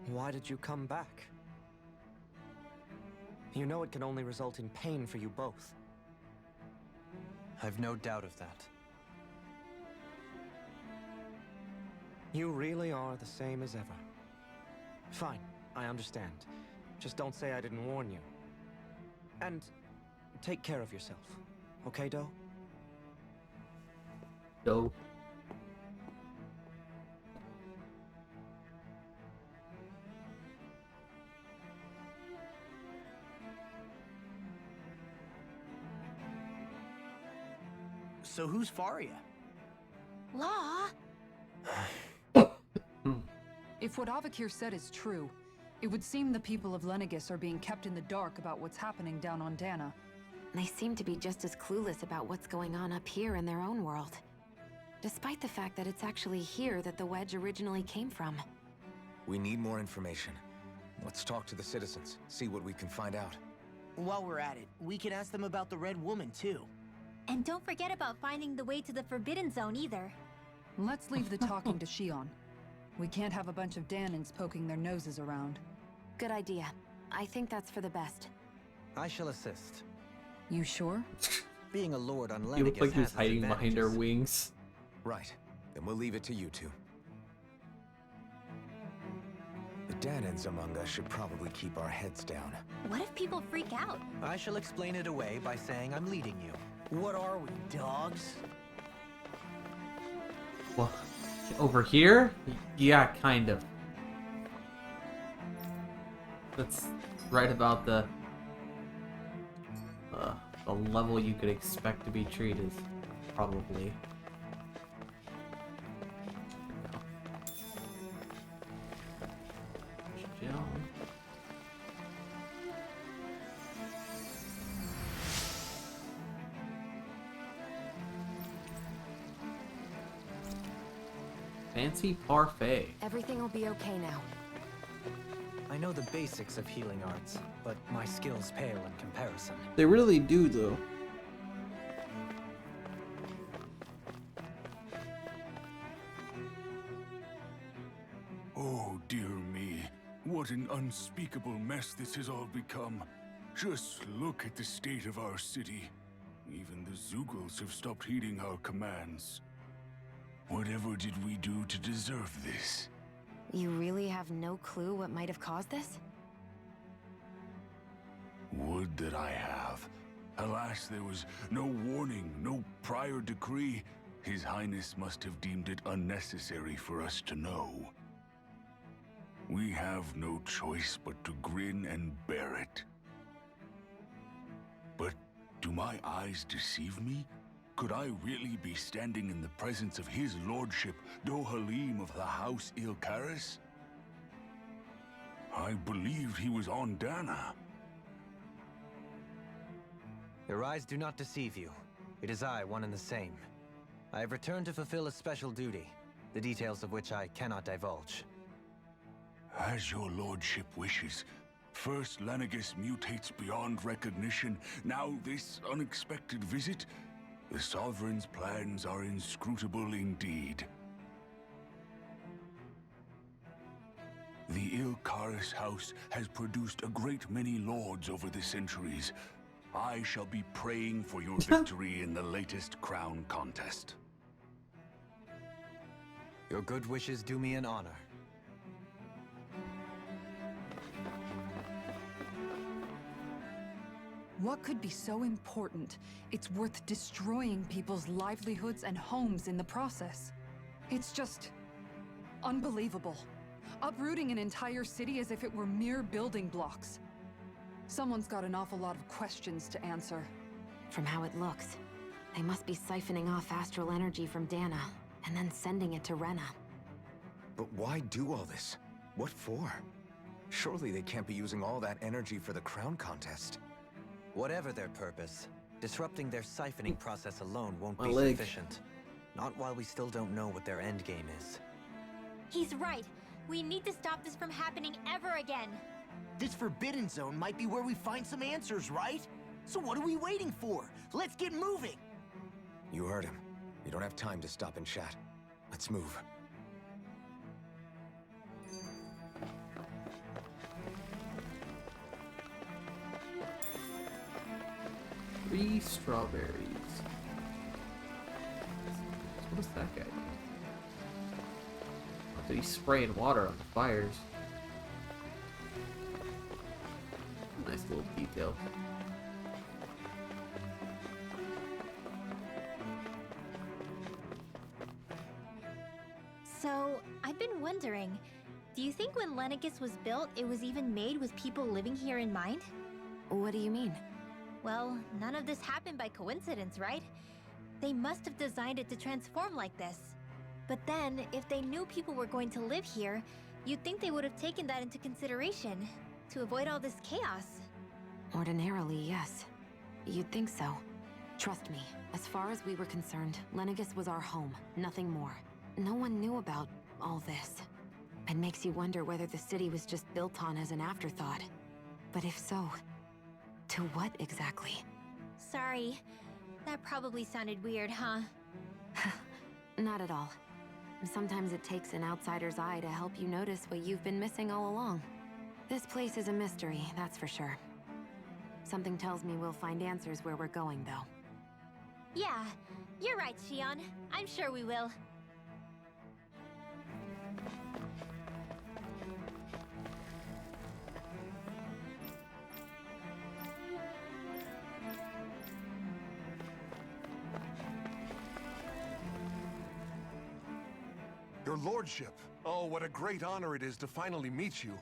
Why did you come back? You know it can only result in pain for you both. I've no doubt of that. You really are the same as ever. Fine, I understand. Just don't say I didn't warn you. And take care of yourself. Okay, Do? Do. So who's Faria? Law? If what Avakir said is true, it would seem the people of Lenagis are being kept in the dark about what's happening down on Dana. They seem to be just as clueless about what's going on up here in their own world. Despite the fact that it's actually here that the wedge originally came from. We need more information. Let's talk to the citizens, see what we can find out. While we're at it, we can ask them about the Red Woman, too. And don't forget about finding the way to the Forbidden Zone either. Let's leave the talking to Shion. We can't have a bunch of Danans poking their noses around. Good idea. I think that's for the best. I shall assist. You sure? Being a lord on Lenagis You look like he was has its hiding behind her advantages. wings. Right. Then we'll leave it to you two. The Danans among us should probably keep our heads down. What if people freak out? I shall explain it away by saying I'm leading you. What are we, dogs? Well, over here? Yeah, kind of. That's right about the level you could expect to be treated, probably. Jill. Fancy parfait. Everything will be okay now. I know the basics of healing arts, but my skills pale in comparison. They really do, though. Oh, dear me. What an unspeakable mess this has all become. Just look at the state of our city. Even the Zugals have stopped heeding our commands. Whatever did we do to deserve this? You really have no clue what might have caused this? Would that I have. Alas, there was no warning, no prior decree. His Highness must have deemed it unnecessary for us to know. We have no choice but to grin and bear it. But do my eyes deceive me? Could I really be standing in the presence of his lordship, Dohalim of the House Ilkaris? I believed he was on Dana. Your eyes do not deceive you. It is I, one and the same. I have returned to fulfill a special duty, the details of which I cannot divulge. As your lordship wishes. First Lenagis mutates beyond recognition, now this unexpected visit? The Sovereign's plans are inscrutable indeed. The The Ilkaris house has produced a great many lords over the centuries. I shall be praying for your victory in the latest crown contest. Your good wishes do me an honor. What could be so important? It's worth destroying people's livelihoods and homes in the process. It's just unbelievable. Uprooting an entire city as if it were mere building blocks. Someone's got an awful lot of questions to answer. From how it looks, they must be siphoning off astral energy from Dana, and then sending it to Rena. But why do all this? What for? Surely they can't be using all that energy for the crown contest. Whatever their purpose, disrupting their siphoning process alone won't My be leg. sufficient. Not while we still don't know what their endgame is. He's right. We need to stop this from happening ever again. This Forbidden Zone might be where we find some answers, right? So what are we waiting for? Let's get moving! You heard him. We don't have time to stop and chat. Let's move. 3 strawberries. What does that guy do? So he's spraying water on the fires. Nice little detail. So, I've been wondering, do you think when Lenagis was built, it was even made with people living here in mind? What do you mean? Well, none of this happened by coincidence, right? They must have designed it to transform like this. But then, if they knew people were going to live here, you'd think they would have taken that into consideration, to avoid all this chaos. Ordinarily, yes. You'd think so. Trust me, as far as we were concerned, Lenagis was our home, nothing more. No one knew about all this. It makes you wonder whether the city was just built on as an afterthought. But if so, to what exactly? Sorry. That probably sounded weird, huh? Not at all. Sometimes it takes an outsider's eye to help you notice what you've been missing all along. This place is a mystery, that's for sure. Something tells me we'll find answers where we're going, though. Yeah, you're right, Shion. I'm sure we will. Your lordship. Oh, what a great honor it is to finally meet you.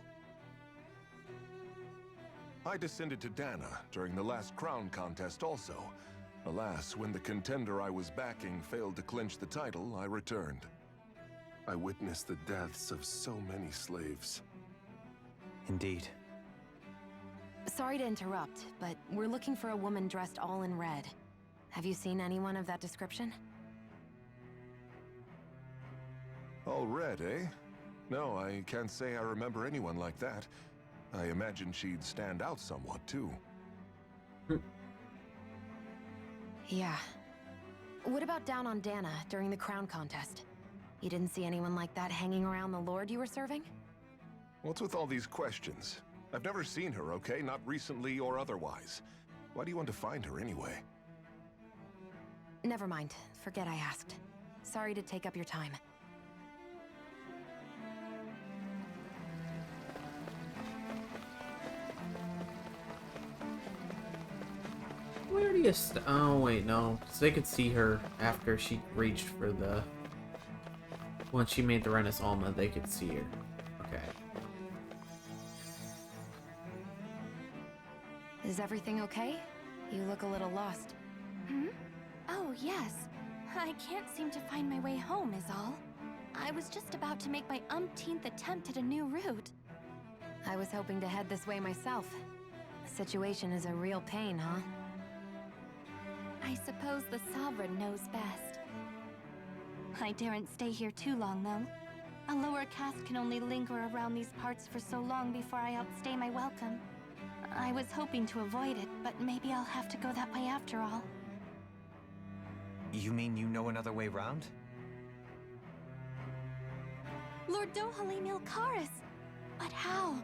I descended to Dana during the last crown contest also. Alas, when the contender I was backing failed to clinch the title, I returned. I witnessed the deaths of so many slaves. Indeed. Sorry to interrupt, but we're looking for a woman dressed all in red. Have you seen anyone of that description? All red, eh? No, I can't say I remember anyone like that. I imagine she'd stand out somewhat, too. Yeah. What about down on Dana during the crown contest? You didn't see anyone like that hanging around the lord you were serving? What's with all these questions? I've never seen her, okay? Not recently or otherwise. Why do you want to find her anyway? Never mind. Forget I asked. Sorry to take up your time. Where do you oh wait, no. So they could see her after she reached for the... Once she made the Renis Alma, they could see her. Okay. Is everything okay? You look a little lost. Hmm? Oh, yes. I can't seem to find my way home is all. I was just about to make my umpteenth attempt at a new route. I was hoping to head this way myself. The situation is a real pain, huh? I suppose the Sovereign knows best. I daren't stay here too long, though. A lower caste can only linger around these parts for so long before I outstay my welcome. I was hoping to avoid it, but maybe I'll have to go that way after all. You mean you know another way round? Lord Dohalim Ilkaris! But how?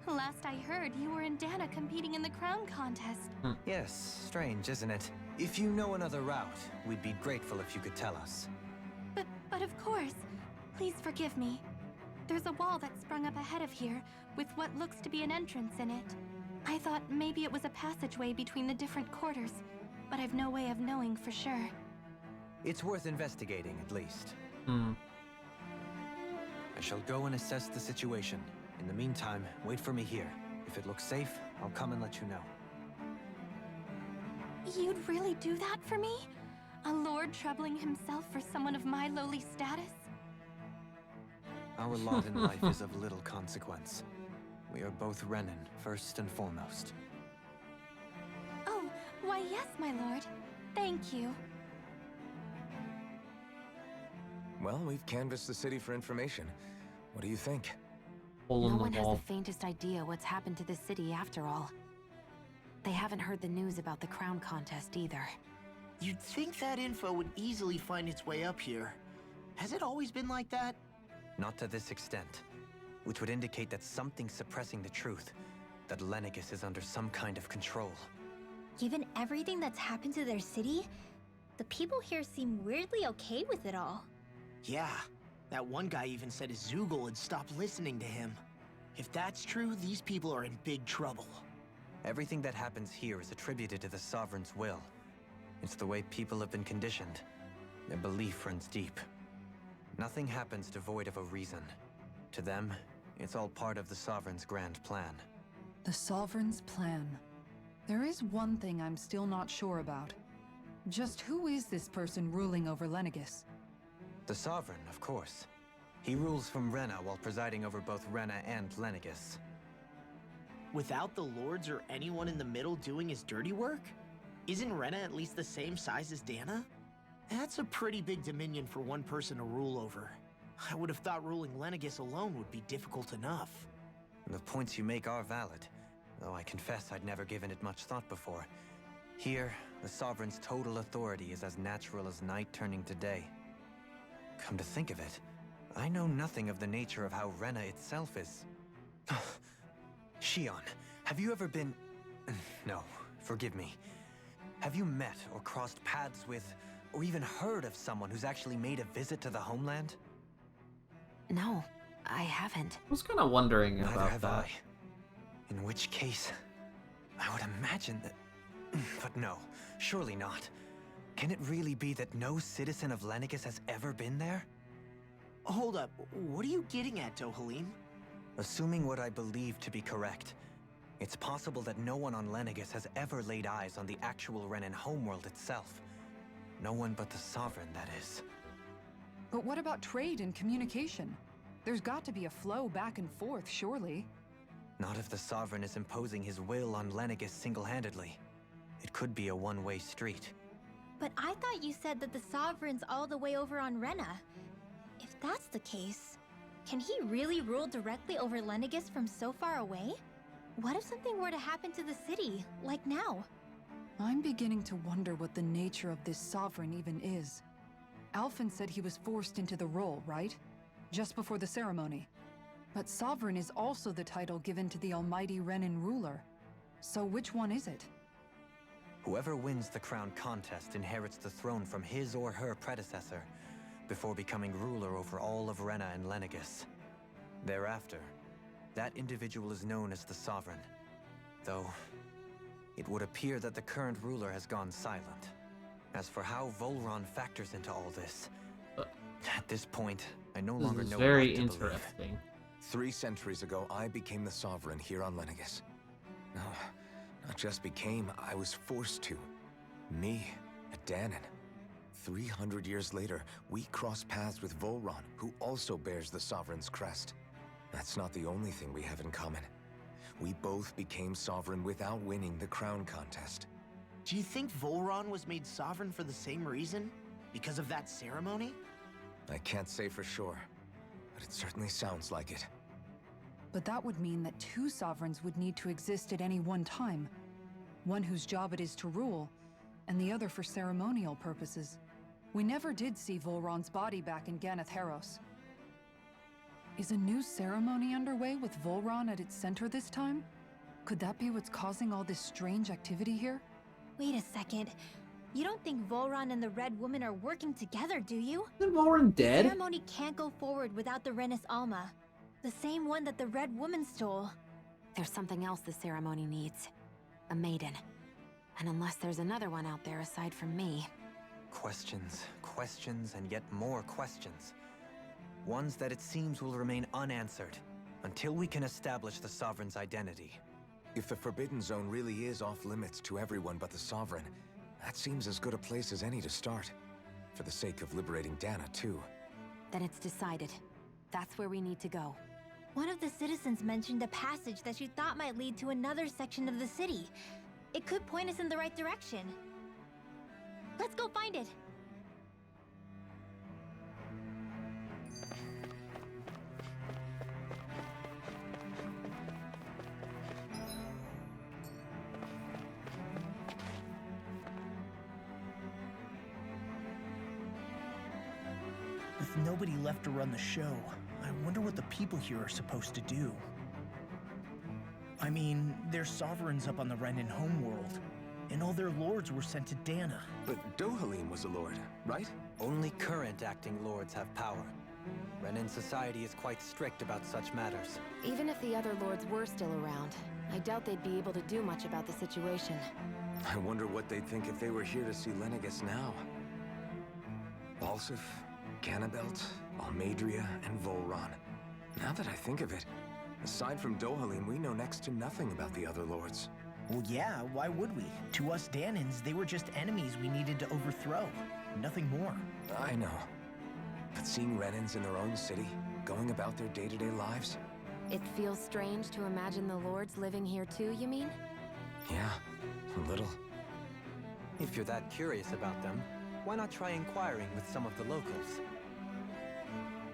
Last I heard, you were in Dana competing in the crown contest. Yes, strange, isn't it? If you know another route, we'd be grateful if you could tell us. But of course. Please forgive me. There's a wall that sprung up ahead of here, with what looks to be an entrance in it. I thought maybe it was a passageway between the different quarters, but I've no way of knowing for sure. It's worth investigating, at least. Hmm. I shall go and assess the situation. In the meantime, wait for me here. If it looks safe, I'll come and let you know. You'd really do that for me? A lord troubling himself for someone of my lowly status? Our lot in life is of little consequence. We are both Renan, first and foremost. Oh, why yes, my lord. Thank you. Well, we've canvassed the city for information. What do you think? Hole No in one the has wall. the faintest idea what's happened to the city after all. They haven't heard the news about the crown contest either. You'd think that info would easily find its way up here. Has it always been like that? Not to this extent. Which would indicate that something's suppressing the truth. That Lenagis is under some kind of control. Given everything that's happened to their city, the people here seem weirdly okay with it all. Yeah, that one guy even said his Zoogle had stopped listening to him. If that's true, these people are in big trouble. Everything that happens here is attributed to the Sovereign's will. It's the way people have been conditioned. Their belief runs deep. Nothing happens devoid of a reason. To them, it's all part of the Sovereign's grand plan. The Sovereign's plan. There is one thing I'm still not sure about. Just who is this person ruling over Lenagis? The Sovereign, of course. He rules from Rena while presiding over both Rena and Lenagis. Without the lords or anyone in the middle doing his dirty work? Isn't Rena at least the same size as Dana? That's a pretty big dominion for one person to rule over. I would have thought ruling Lenagis alone would be difficult enough. The points you make are valid, though I confess I'd never given it much thought before. Here, the Sovereign's total authority is as natural as night turning to day. Come to think of it, I know nothing of the nature of how Rena itself is. Shion, have you ever been... No, forgive me. Have you met or crossed paths with, or even heard of someone who's actually made a visit to the homeland? No, I haven't. I was kind of wondering Neither about have that. I. In which case, I would imagine that... But no, surely not. Can it really be that no citizen of Lenagis has ever been there? Hold up, what are you getting at, Dohalim? Assuming what I believe to be correct, it's possible that no one on Lenagis has ever laid eyes on the actual Renan homeworld itself. No one but the Sovereign, that is. But what about trade and communication? There's got to be a flow back and forth, surely. Not if the Sovereign is imposing his will on Lenagis single-handedly. It could be a one-way street. But I thought you said that the Sovereign's all the way over on Rena. If that's the case, can he really rule directly over Lenagis from so far away? What if something were to happen to the city, like now? I'm beginning to wonder what the nature of this Sovereign even is. Alphen said he was forced into the role, right? Just before the ceremony. But Sovereign is also the title given to the almighty Renan ruler. So which one is it? Whoever wins the crown contest inherits the throne from his or her predecessor, before becoming ruler over all of Rena and Lenagis. Thereafter, that individual is known as the Sovereign. Though, it would appear that the current ruler has gone silent. As for how Volron factors into all this, at this point, I no longer This is know very what to believe. interesting. 3 centuries ago, I became the Sovereign here on Lenagis. No, not just became, I was forced to. Me, a Danon. 300 years later, we cross paths with Volron, who also bears the Sovereign's crest. That's not the only thing we have in common. We both became Sovereign without winning the crown contest. Do you think Volron was made sovereign for the same reason? Because of that ceremony? I can't say for sure, but it certainly sounds like it. But that would mean that 2 sovereigns would need to exist at any one time. One whose job it is to rule, and the other for ceremonial purposes. We never did see Volron's body back in Ganath Haros. Is a new ceremony underway with Volron at its center this time? Could that be what's causing all this strange activity here? Wait a second. You don't think Volron and the Red Woman are working together, do you? Isn't Lauren The dead? ceremony can't go forward without the Renis Alma. The same one that the Red Woman stole. There's something else the ceremony needs. A maiden. And unless there's another one out there aside from me... Questions, questions, and yet more questions. Ones that it seems will remain unanswered until we can establish the Sovereign's identity. If the Forbidden Zone really is off limits to everyone but the Sovereign, that seems as good a place as any to start. For the sake of liberating Dana, too. Then it's decided. That's where we need to go. One of the citizens mentioned a passage that she thought might lead to another section of the city. It could point us in the right direction. Let's go find it! With nobody left to run the show, I wonder what the people here are supposed to do. I mean, there's sovereigns up on the Renin homeworld, and all their lords were sent to Dana. But Dohalim was a lord, right? Only current acting lords have power. Renin society is quite strict about such matters. Even if the other lords were still around, I doubt they'd be able to do much about the situation. I wonder what they'd think if they were here to see Lenagis now. Balsif, Canabelt, Almadria, and Volron. Now that I think of it, aside from Dohalim, we know next to nothing about the other lords. Well, yeah, why would we? To us Danans, they were just enemies we needed to overthrow. Nothing more. I know. But seeing Renins in their own city, going about their day-to-day lives? It feels strange to imagine the lords living here too, you mean? Yeah, a little. If you're that curious about them, why not try inquiring with some of the locals?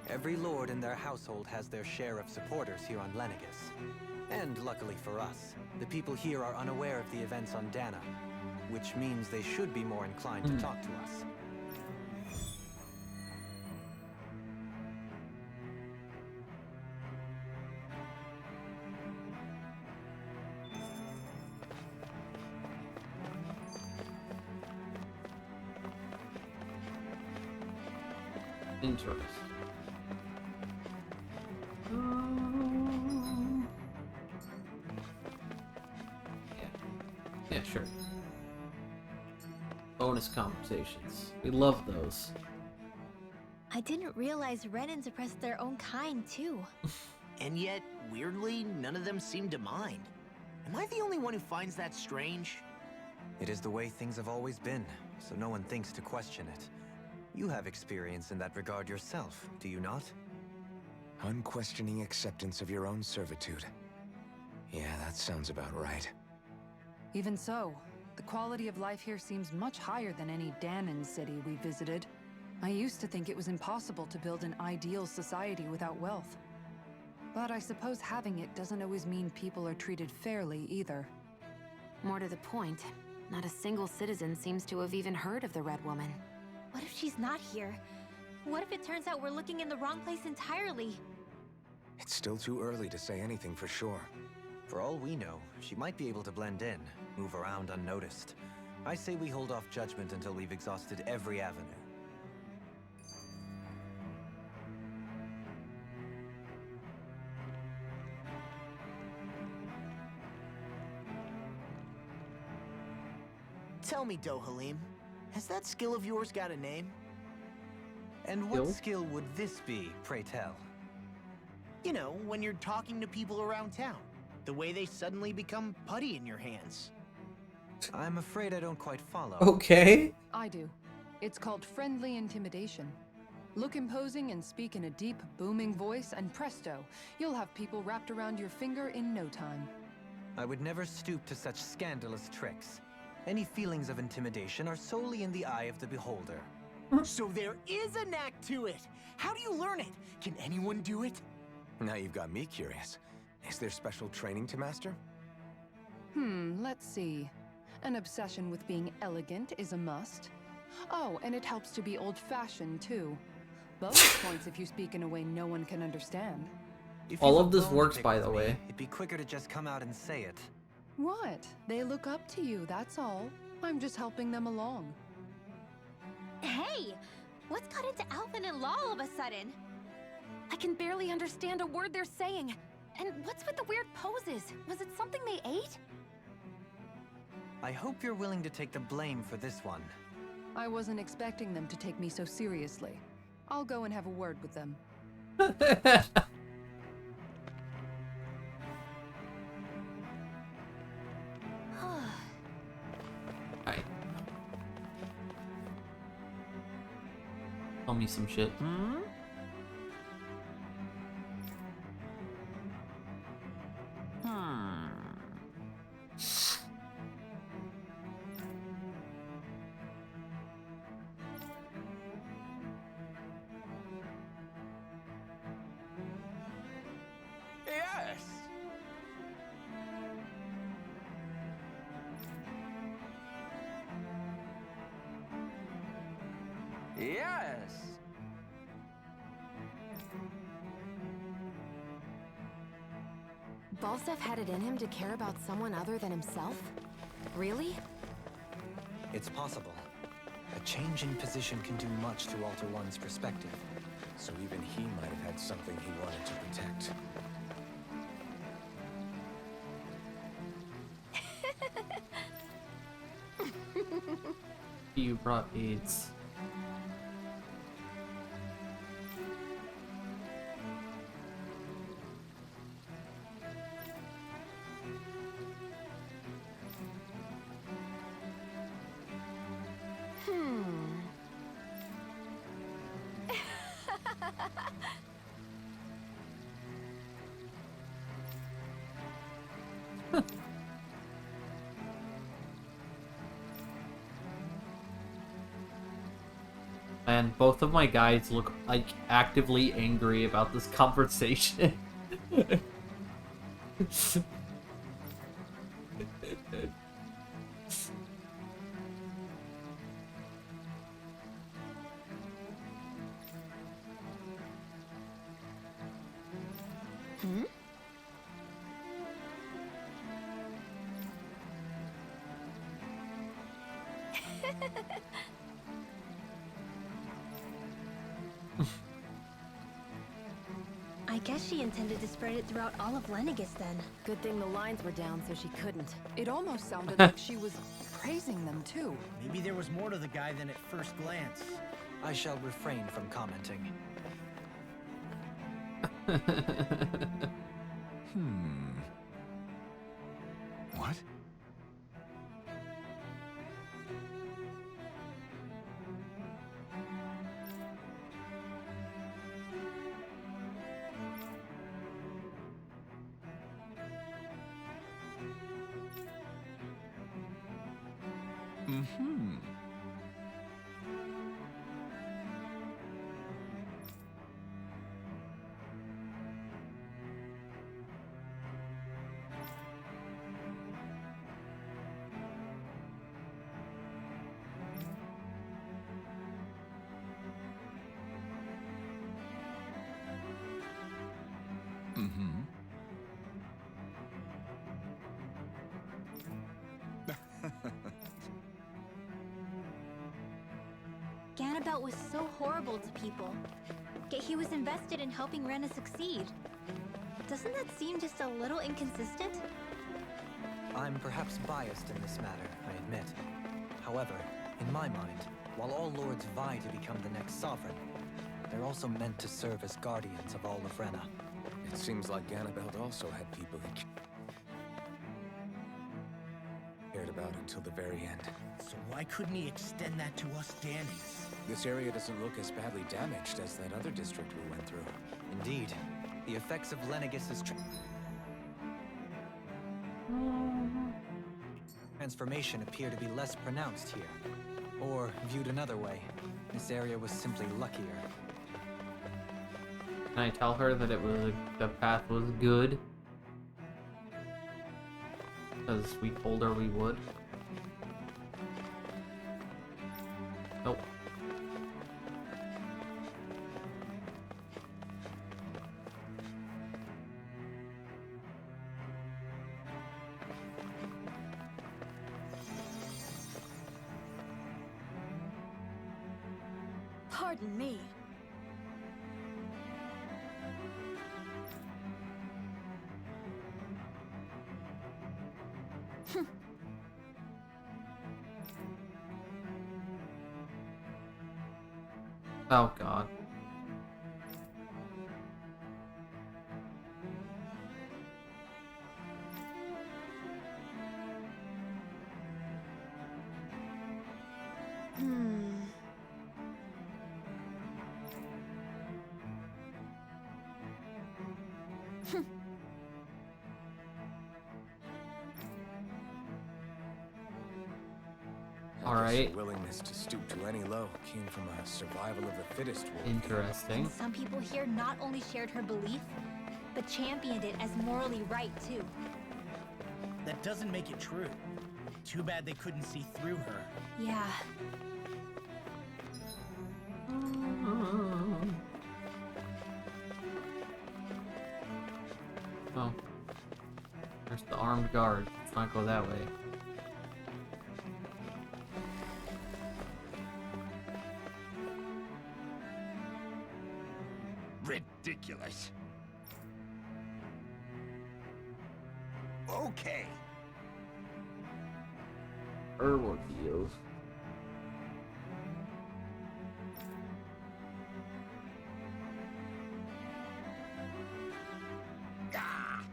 Every lord in their household has their share of supporters here on Lenagis. And luckily for us, the people here are unaware of the events on Dana, which means they should be more inclined to talk to us. Interesting. Yeah, sure. Bonus conversations. We love those. I didn't realize Renins oppressed their own kind, too. And yet, weirdly, none of them seem to mind. Am I the only one who finds that strange? It is the way things have always been, so no one thinks to question it. You have experience in that regard yourself, do you not? Unquestioning acceptance of your own servitude. Yeah, that sounds about right. Even so, the quality of life here seems much higher than any Danan city we visited. I used to think it was impossible to build an ideal society without wealth. But I suppose having it doesn't always mean people are treated fairly either. More to the point, not a single citizen seems to have even heard of the Red Woman. What if she's not here? What if it turns out we're looking in the wrong place entirely? It's still too early to say anything for sure. For all we know, she might be able to blend in, move around unnoticed. I say we hold off judgment until we've exhausted every avenue. Tell me, Dohalim, has that skill of yours got a name? And what skill would this be, pray tell? You know, when you're talking to people around town. The way they suddenly become putty in your hands. I'm afraid I don't quite follow. Okay. I do. It's called friendly intimidation. Look imposing and speak in a deep, booming voice, and presto, you'll have people wrapped around your finger in no time. I would never stoop to such scandalous tricks. Any feelings of intimidation are solely in the eye of the beholder. So there is a knack to it! How do you learn it? Can anyone do it? Now you've got me curious. Is there special training to master? Let's see. An obsession with being elegant is a must. Oh, and it helps to be old-fashioned, too. Bonus points if you speak in a way no one can understand. If All you've of this a bone to works, pick by with the me, way. It'd be quicker to just come out and say it. What? They look up to you, that's all. I'm just helping them along. Hey! What's got into Alvin and Law all of a sudden? I can barely understand a word they're saying. And what's with the weird poses? Was it something they ate? I hope you're willing to take the blame for this one. I wasn't expecting them to take me so seriously. I'll go and have a word with them. Alright. Tell me some shit. Yes! Yes! Balsef had it in him to care about someone other than himself? Really? It's possible. A change in position can do much to alter one's perspective. So even he might have had something he wanted to protect. You brought AIDS. And both of my guides look like actively angry about this conversation. I guess she intended to spread it throughout all of Lenagis then. Good thing the lines were down so she couldn't. It almost sounded like she was praising them too. Maybe there was more to the guy than at first glance. I shall refrain from commenting. What? Ganabelt was so horrible to people, yet he was invested in helping Rena succeed. Doesn't that seem just a little inconsistent? I'm perhaps biased in this matter, I admit. However, in my mind, while all lords vie to become the next sovereign, they're also meant to serve as guardians of all of Rena. It seems like Ganabelt also had people he cared about until the very end. So why couldn't he extend that to us Dandies? This area doesn't look as badly damaged as that other district we went through. Indeed, the effects of Lenagis's transformation appear to be less pronounced here. Or, viewed another way, this area was simply luckier. Can I tell her that the path was good? Because we told her we would. Nope. Pardon me. Oh god. I guess Alright. your willingness to stoop to any low came from a survival of the fittest world. Interesting. And some people here not only shared her belief, but championed it as morally right, too. That doesn't make it true. Too bad they couldn't see through her. Yeah. Oh. There's the armed guard. Let's not go that way. Ridiculous. Okay. Ordeals. Ah.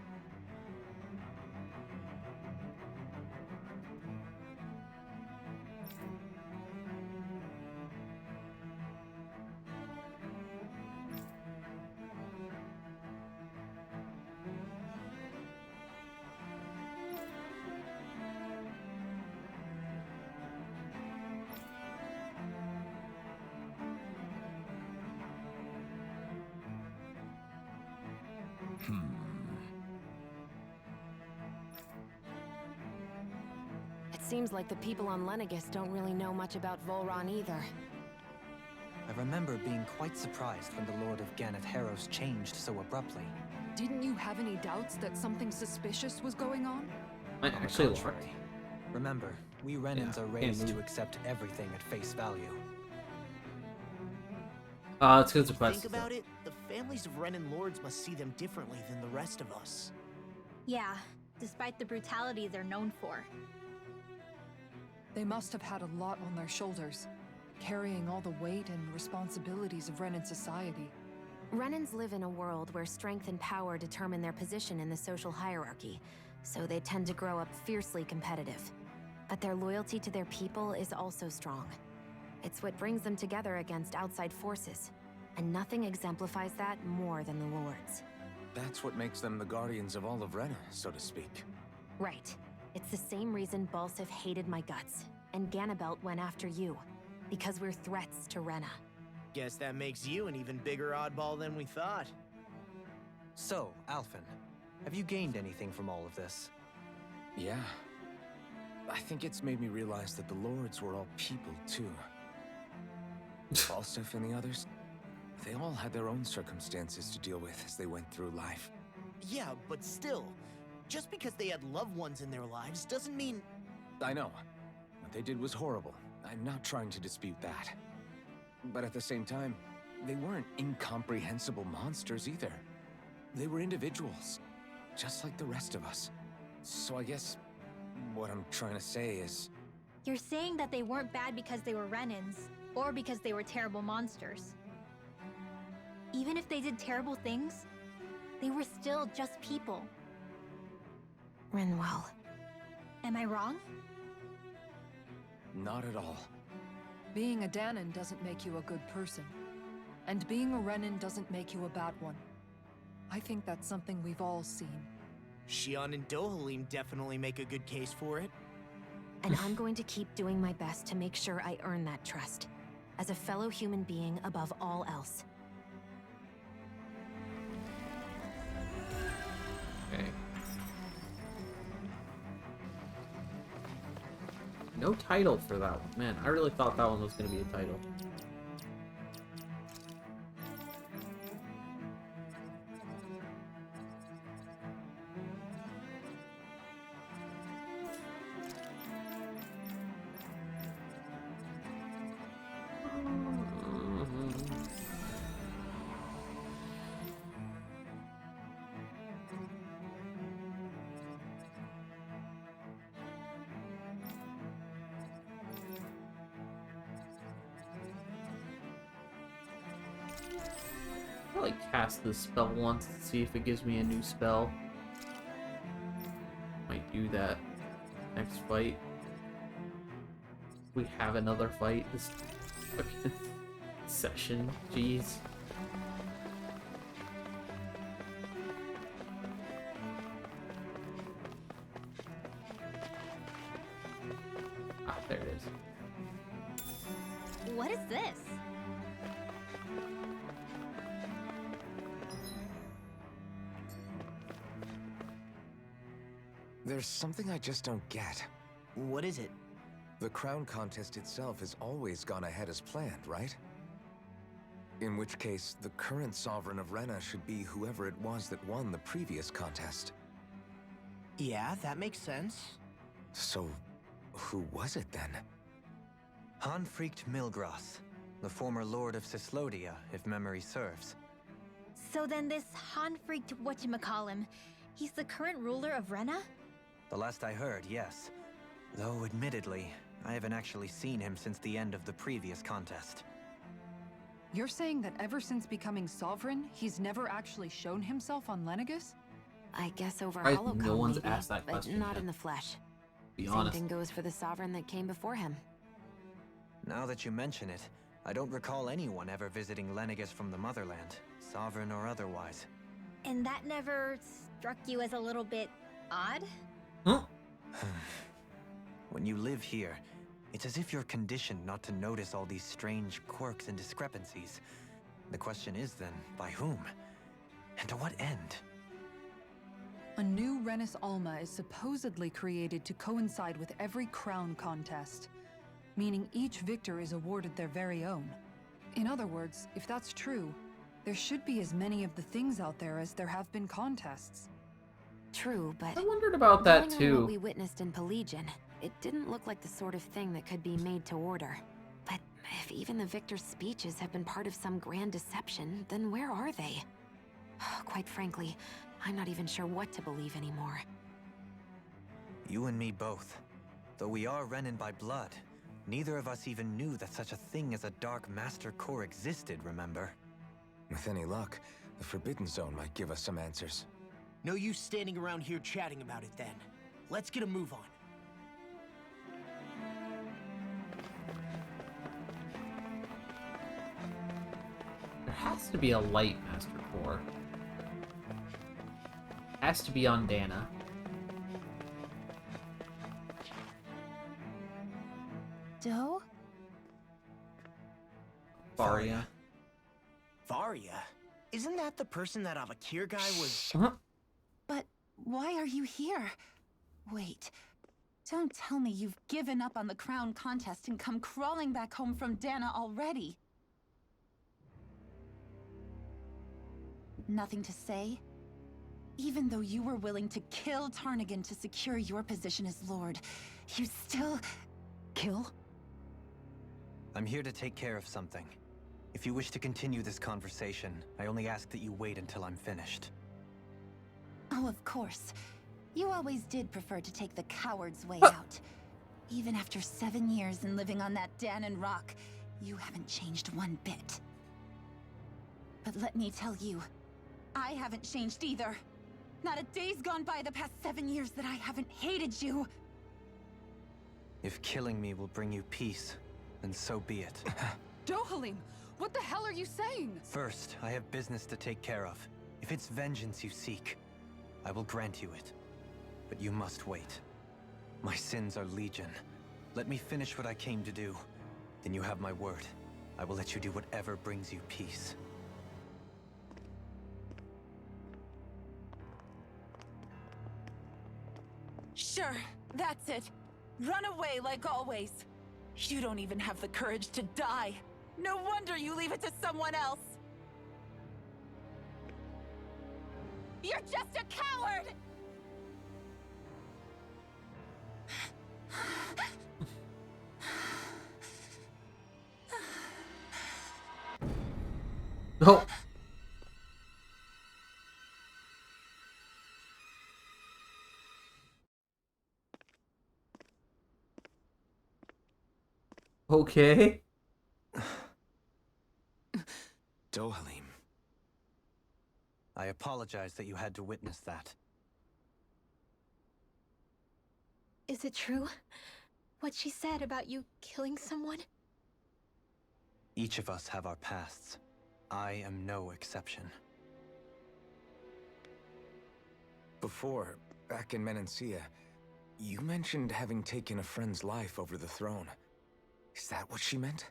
It seems like the people on Lenagis don't really know much about Volron either. I remember being quite surprised when the Lord of Ganeth Harros changed so abruptly. Didn't you have any doubts that something suspicious was going on? I On the actually contrary. Remember, we Renans Yeah, are can't raised move. to accept everything at face value. It's because the quest. Think about it, the families of Renan lords must see them differently than the rest of us. Yeah, despite the brutality they're known for. They must have had a lot on their shoulders, carrying all the weight and responsibilities of Renan society. Renans live in a world where strength and power determine their position in the social hierarchy, so they tend to grow up fiercely competitive. But their loyalty to their people is also strong. It's what brings them together against outside forces, and nothing exemplifies that more than the Lords. That's what makes them the guardians of all of Rena, so to speak. Right. It's the same reason Balsif hated my guts, and Ganabelt went after you, because we're threats to Rena. Guess that makes you an even bigger oddball than we thought. So, Alphen, have you gained anything from all of this? Yeah. I think it's made me realize that the Lords were all people, too. Balsif and the others, they all had their own circumstances to deal with as they went through life. Yeah, but still, just because they had loved ones in their lives doesn't mean... I know. What they did was horrible. I'm not trying to dispute that. But at the same time, they weren't incomprehensible monsters either. They were individuals, just like the rest of us. So I guess what I'm trying to say is... You're saying that they weren't bad because they were Renans, or because they were terrible monsters. Even if they did terrible things, they were still just people. Rinwell. Am I wrong? Not at all. Being a Danon doesn't make you a good person. And being a Renan doesn't make you a bad one. I think that's something we've all seen. Shion and Dohalim definitely make a good case for it. And I'm going to keep doing my best to make sure I earn that trust. As a fellow human being above all else. Okay. No title for that one. Man, I really thought that one was going to be a title. like cast this spell once and see if it gives me a new spell. Might do that next fight. We have another fight this fucking session. Jeez. Ah, there it is. What is this? There's something I just don't get. What is it? The crown contest itself has always gone ahead as planned, right? In which case, the current sovereign of Rena should be whoever it was that won the previous contest. Yeah, that makes sense. So, who was it then? Hanfricht Milgras, the former lord of Cislodia, if memory serves. So then this Hanfricht whatchamacallem, he's the current ruler of Rena? The last I heard, yes. Though, admittedly, I haven't actually seen him since the end of the previous contest. You're saying that ever since becoming sovereign, he's never actually shown himself on Lenagis? I guess over Right, Holocom, no one's maybe, asked that but question not yet. in the flesh. Be Same honest. thing goes for the sovereign that came before him. Now that you mention it, I don't recall anyone ever visiting Lenagis from the motherland, sovereign or otherwise. And that never struck you as a little bit odd? Huh? When you live here, it's as if you're conditioned not to notice all these strange quirks and discrepancies. The question is then, by whom? And to what end? A new Renis Alma is supposedly created to coincide with every crown contest, meaning each victor is awarded their very own. In other words, if that's true, there should be as many of the things out there as there have been contests. True, but I wondered about that going on too. what we witnessed in Pelegion, it didn't look like the sort of thing that could be made to order. But if even the victor's speeches have been part of some grand deception, then where are they? Quite frankly, I'm not even sure what to believe anymore. You and me both. Though we are Renin by blood, neither of us even knew that such a thing as a Dark Master Core existed, remember? With any luck, the Forbidden Zone might give us some answers. No use standing around here chatting about it then. Let's get a move on. There has to be a light Master Core. Has to be on Dana. Doe? Varia. Varia? Isn't that the person that Avakir guy was... Huh? But why are you here? Wait. Don't tell me you've given up on the crown contest and come crawling back home from Dana already. Nothing to say? Even though you were willing to kill Tarnigan to secure your position as Lord, you still... kill? I'm here to take care of something. If you wish to continue this conversation, I only ask that you wait until I'm finished. Oh, of course. You always did prefer to take the coward's way out. Even after 7 years and living on that Danon rock, you haven't changed one bit. But let me tell you, I haven't changed either. Not a day's gone by the past 7 years that I haven't hated you. If killing me will bring you peace, then so be it. Dohalim, what the hell are you saying? First, I have business to take care of. If it's vengeance you seek, I will grant you it. But you must wait. My sins are legion. Let me finish what I came to do. Then you have my word. I will let you do whatever brings you peace. Sure, that's it. Run away like always. You don't even have the courage to die. No wonder you leave it to someone else. You're just a coward! Oh. Okay. Dohalim. I apologize that you had to witness that. Is it true? What she said about you killing someone? Each of us have our pasts. I am no exception. Before, back in Menancia, you mentioned having taken a friend's life over the throne. Is that what she meant?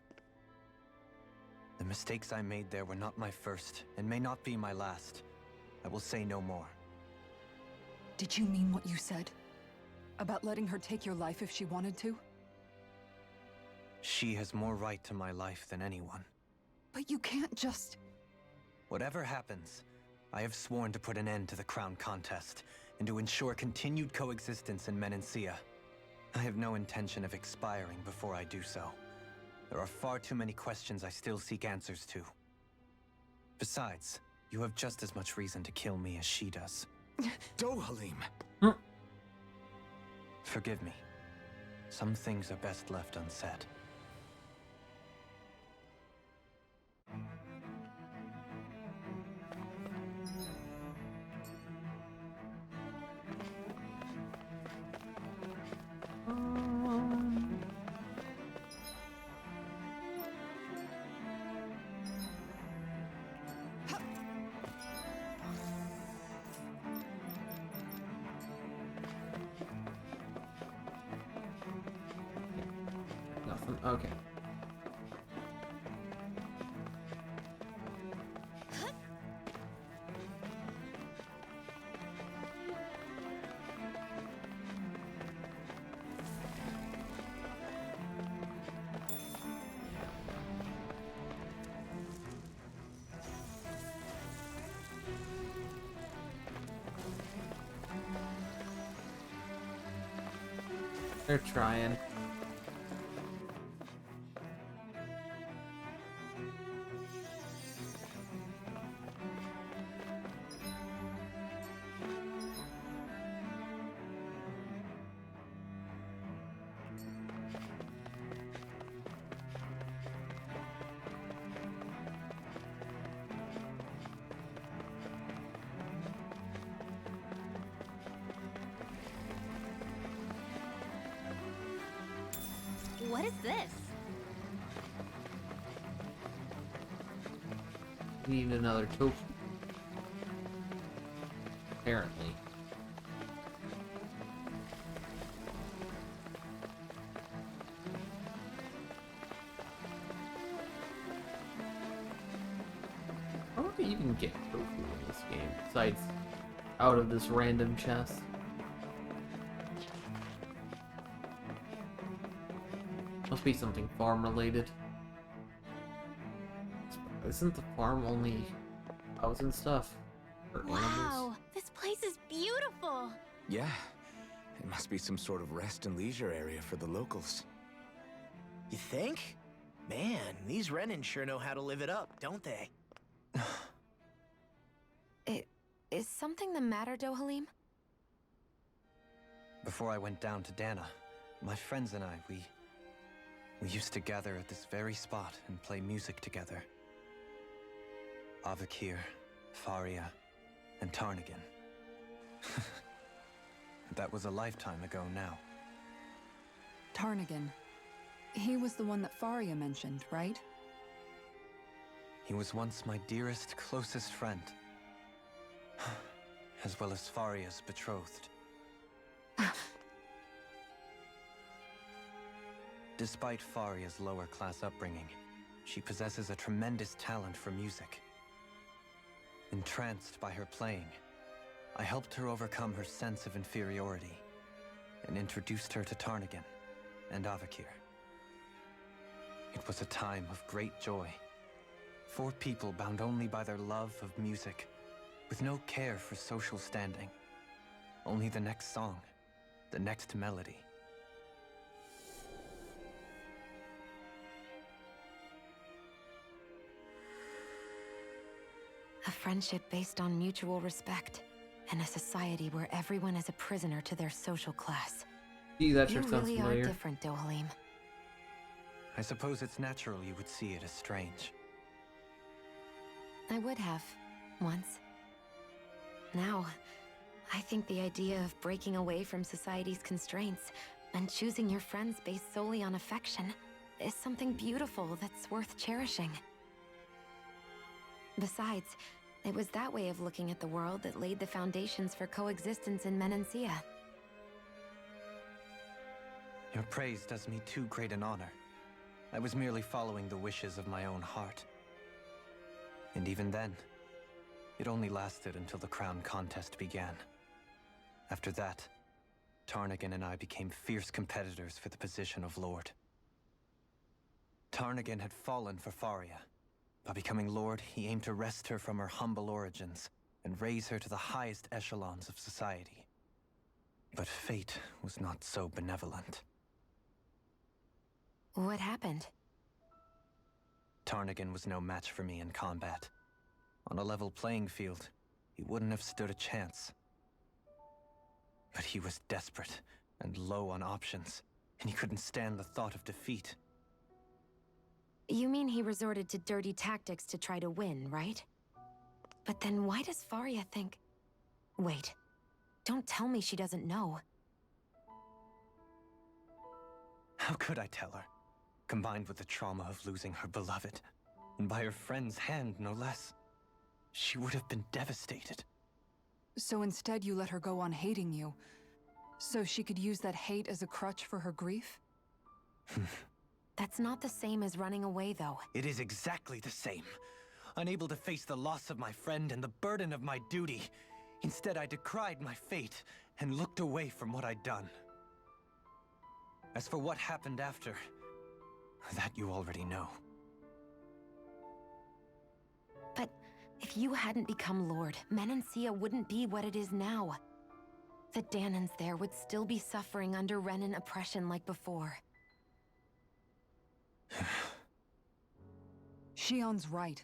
The mistakes I made there were not my first, and may not be my last. I will say no more. Did you mean what you said? About letting her take your life if she wanted to? She has more right to my life than anyone. But you can't just... Whatever happens, I have sworn to put an end to the crown contest, and to ensure continued coexistence in Menancia. I have no intention of expiring before I do so. There are far too many questions I still seek answers to. Besides, you have just as much reason to kill me as she does. Dohalim! Forgive me. Some things are best left unsaid. Nothing. Okay. They're trying. What is this? Need another token. Apparently. How do we even get tofu in this game, besides out of this random chest? Must be something farm related. Isn't the farm only cows and stuff? Or animals? Wow, this place is beautiful. Yeah. It must be some sort of rest and leisure area for the locals. You think? Man, these Renin sure know how to live it up, don't they? Is something the matter, Dohalim? Before I went down to Dana, my friends and I, we used to gather at this very spot and play music together. Avakir, Faria, and Tarnigan. That was a lifetime ago now. Tarnigan. He was the one that Faria mentioned, right? He was once my dearest, closest friend. As well as Faria's betrothed. Despite Faria's lower-class upbringing, she possesses a tremendous talent for music. Entranced by her playing, I helped her overcome her sense of inferiority and introduced her to Tarnigan and Avakir. It was a time of great joy. 4 people bound only by their love of music, with no care for social standing. Only the next song, the next melody. A friendship based on mutual respect, and a society where everyone is a prisoner to their social class. Gee, that You sure sounds really familiar. are different, Dohalim. I suppose it's natural you would see it as strange. I would have, once. Now, I think the idea of breaking away from society's constraints and choosing your friends based solely on affection is something beautiful that's worth cherishing. Besides, it was that way of looking at the world that laid the foundations for coexistence in Menancia. Your praise does me too great an honor. I was merely following the wishes of my own heart. And even then, it only lasted until the crown contest began. After that, Tarnagan and I became fierce competitors for the position of Lord. Tarnagan had fallen for Faria. By becoming Lord, he aimed to wrest her from her humble origins and raise her to the highest echelons of society. But fate was not so benevolent. What happened? Tarnagan was no match for me in combat. On a level playing field, he wouldn't have stood a chance. But he was desperate and low on options, and he couldn't stand the thought of defeat. You mean he resorted to dirty tactics to try to win, right? But then why does Faria think... Wait, don't tell me she doesn't know. How could I tell her? Combined with the trauma of losing her beloved, and by her friend's hand, no less, she would have been devastated. So instead you let her go on hating you, so she could use that hate as a crutch for her grief? That's not the same as running away, though. It is exactly the same. Unable to face the loss of my friend and the burden of my duty, instead I decried my fate and looked away from what I'd done. As for what happened after, that you already know. But if you hadn't become Lord, Menancia wouldn't be what it is now. The Danans there would still be suffering under Renan oppression like before. Shion's right.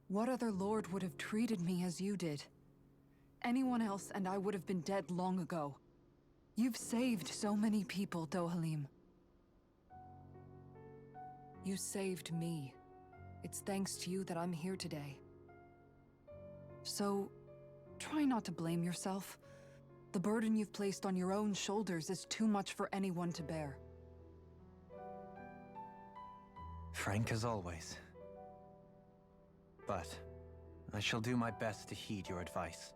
What other lord would have treated me as you did? Anyone else and I would have been dead long ago. You've saved so many people, Dohalim. You saved me. It's thanks to you that I'm here today. So, try not to blame yourself. The burden you've placed on your own shoulders is too much for anyone to bear. Frank as always. But I shall do my best to heed your advice.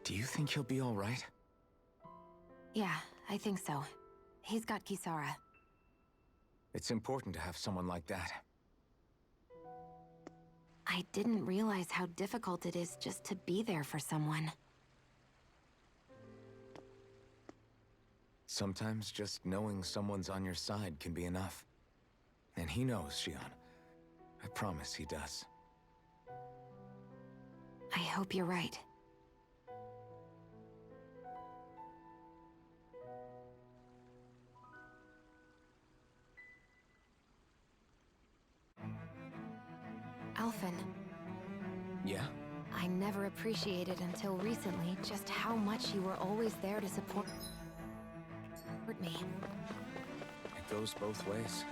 Do you think he'll be all right? Yeah, I think so. He's got Kisara. It's important to have someone like that. I didn't realize how difficult it is just to be there for someone. Sometimes just knowing someone's on your side can be enough. And he knows, Shion. I promise he does. I hope you're right. Alphen. Yeah? I never appreciated until recently just how much you were always there to support me. It goes both ways.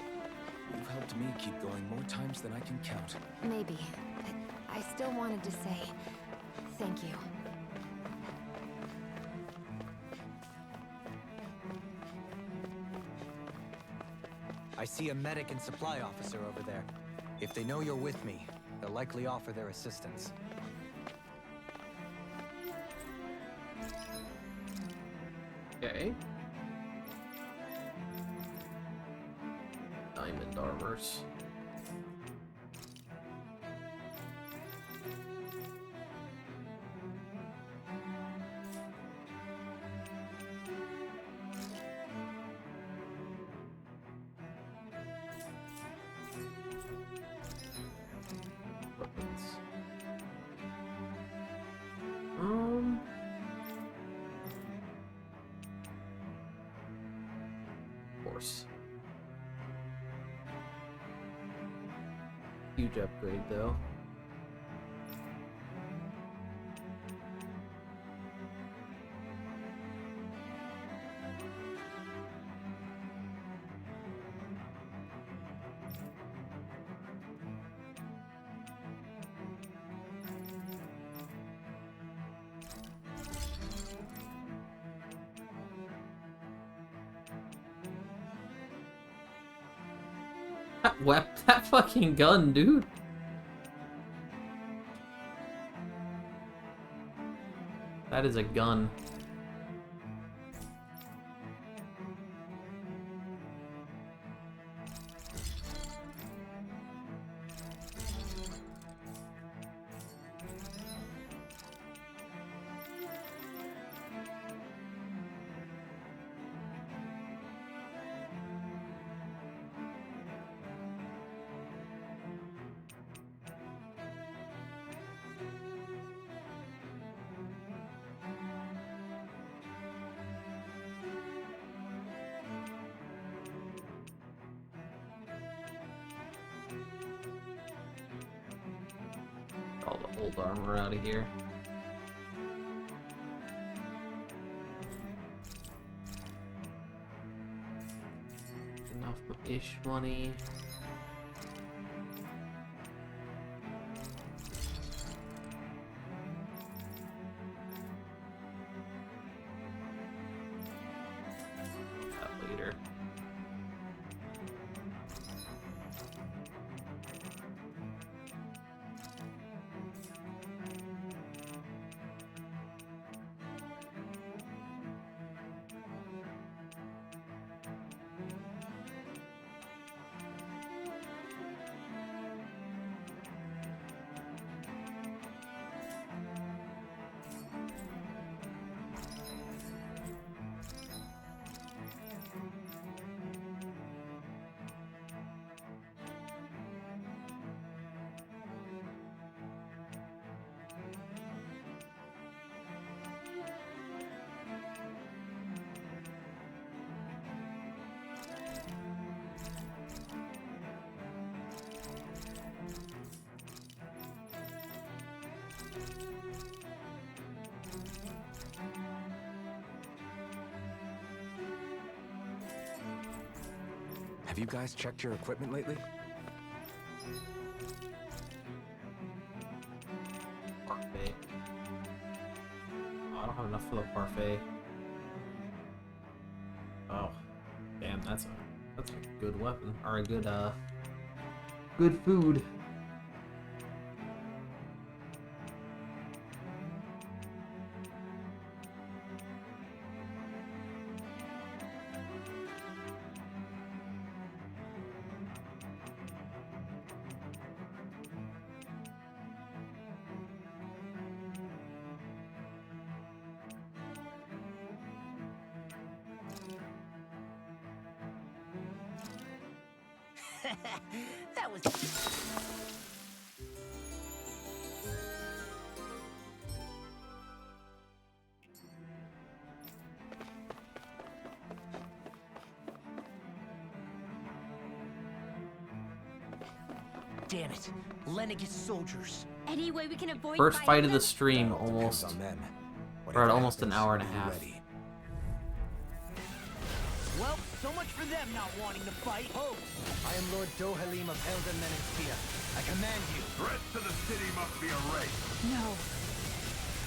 You've helped me keep going more times than I can count. Maybe, but I still wanted to say thank you. I see a medic and supply officer over there. If they know you're with me, they'll likely offer their assistance. Okay. Diamond armors. Weapons. Of course. Huge upgrade though. That fucking gun, dude. That is a gun. All the old armor out of here. Enough for ish money. That later. Have you guys checked your equipment lately? Parfait. Oh, I don't have enough for the parfait. Oh, damn, that's a good weapon, or a good food. That was... Damn it. Lenagis soldiers. Any way we can avoid First fighting fight of the them? stream, Depends almost. on them. We're at Whatever almost an happens, hour and a be half. ready. Well, so much for them not wanting to fight. Ho! I am Lord Dohalim of Helden Menenspia. I command you. Threat to the city must be erased. No.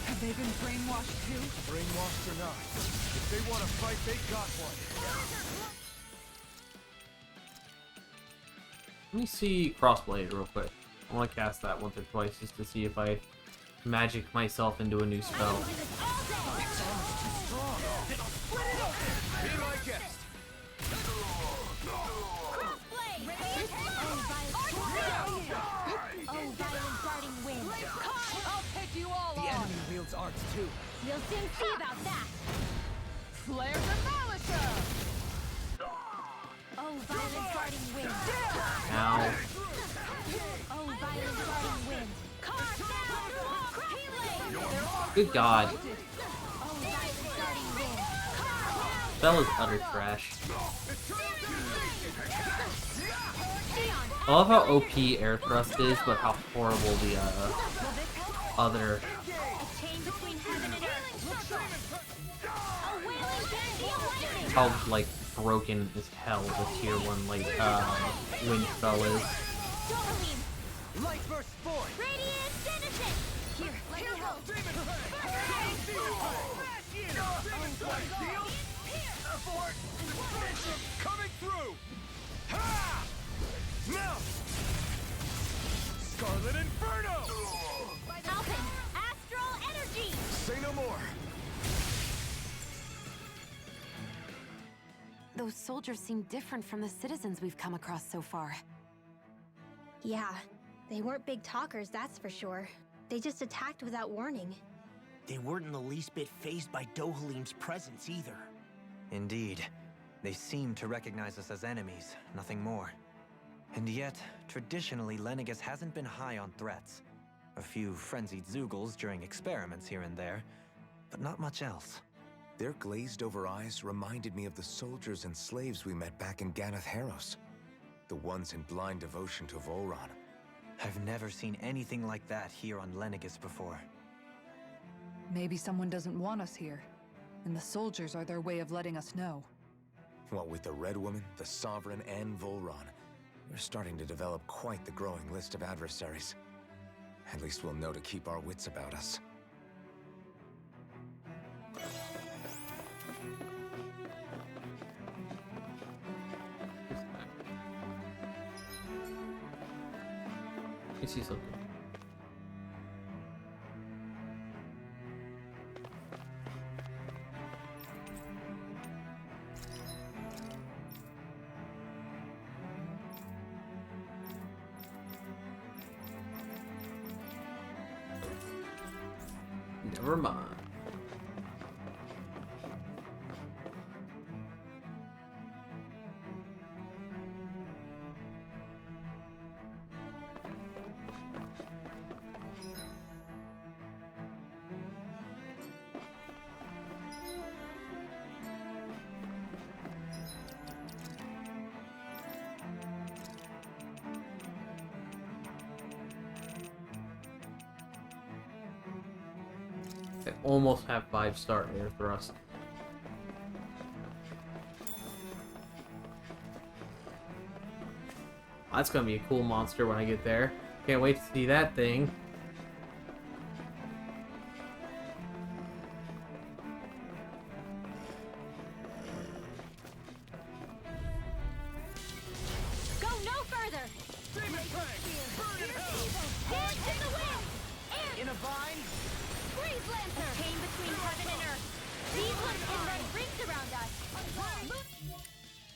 Have they been brainwashed too? Brainwashed or not, if they want to fight, they got one. Let me see Crossblade real quick. I want to cast that once or twice just to see if I magic myself into a new spell. Be my guest. Oh, violent darting wind. I'll take you all The on! enemy wields arts too. We'll soon see about that. Flare Demolisher! Oh, violent darting wind. Ow. Oh, violent darting wind. Good god. Oh, violent darting wind. Spell is utter trash. I love how OP Air Thrust is, but how horrible the other... A chain between heaven and earth. A wailing candy of lightning. how like broken as hell the tier 1 like wind spell is. Dohalim. Light burst forth. Radiant citizen. Here, let me help. Coming through. Ha! Now! Scarlet Inferno! Alpin, astral energy! Say no more! Those soldiers seem different from the citizens we've come across so far. Yeah, they weren't big talkers, that's for sure. They just attacked without warning. They weren't in the least bit fazed by Dohalim's presence either. Indeed. They seem to recognize us as enemies, nothing more. And yet, traditionally, Lenagis hasn't been high on threats. A few frenzied Zeugles during experiments here and there, but not much else. Their glazed-over eyes reminded me of the soldiers and slaves we met back in Ganath Haros. The ones in blind devotion to Volron. I've never seen anything like that here on Lenagis before. Maybe someone doesn't want us here, and the soldiers are their way of letting us know. What with the Red Woman, the Sovereign, and Volron, we're starting to develop quite the growing list of adversaries. At least we'll know to keep our wits about us. You see something. Never mind. I almost have 5-star air thrust. That's gonna be a cool monster when I get there. Can't wait to see that thing. Go no further! Demon Fang! Burn in hell! Dance in the wind! Air! In a vine? Freeze Lancer! Chain between heaven and earth! These ones can run rings around us!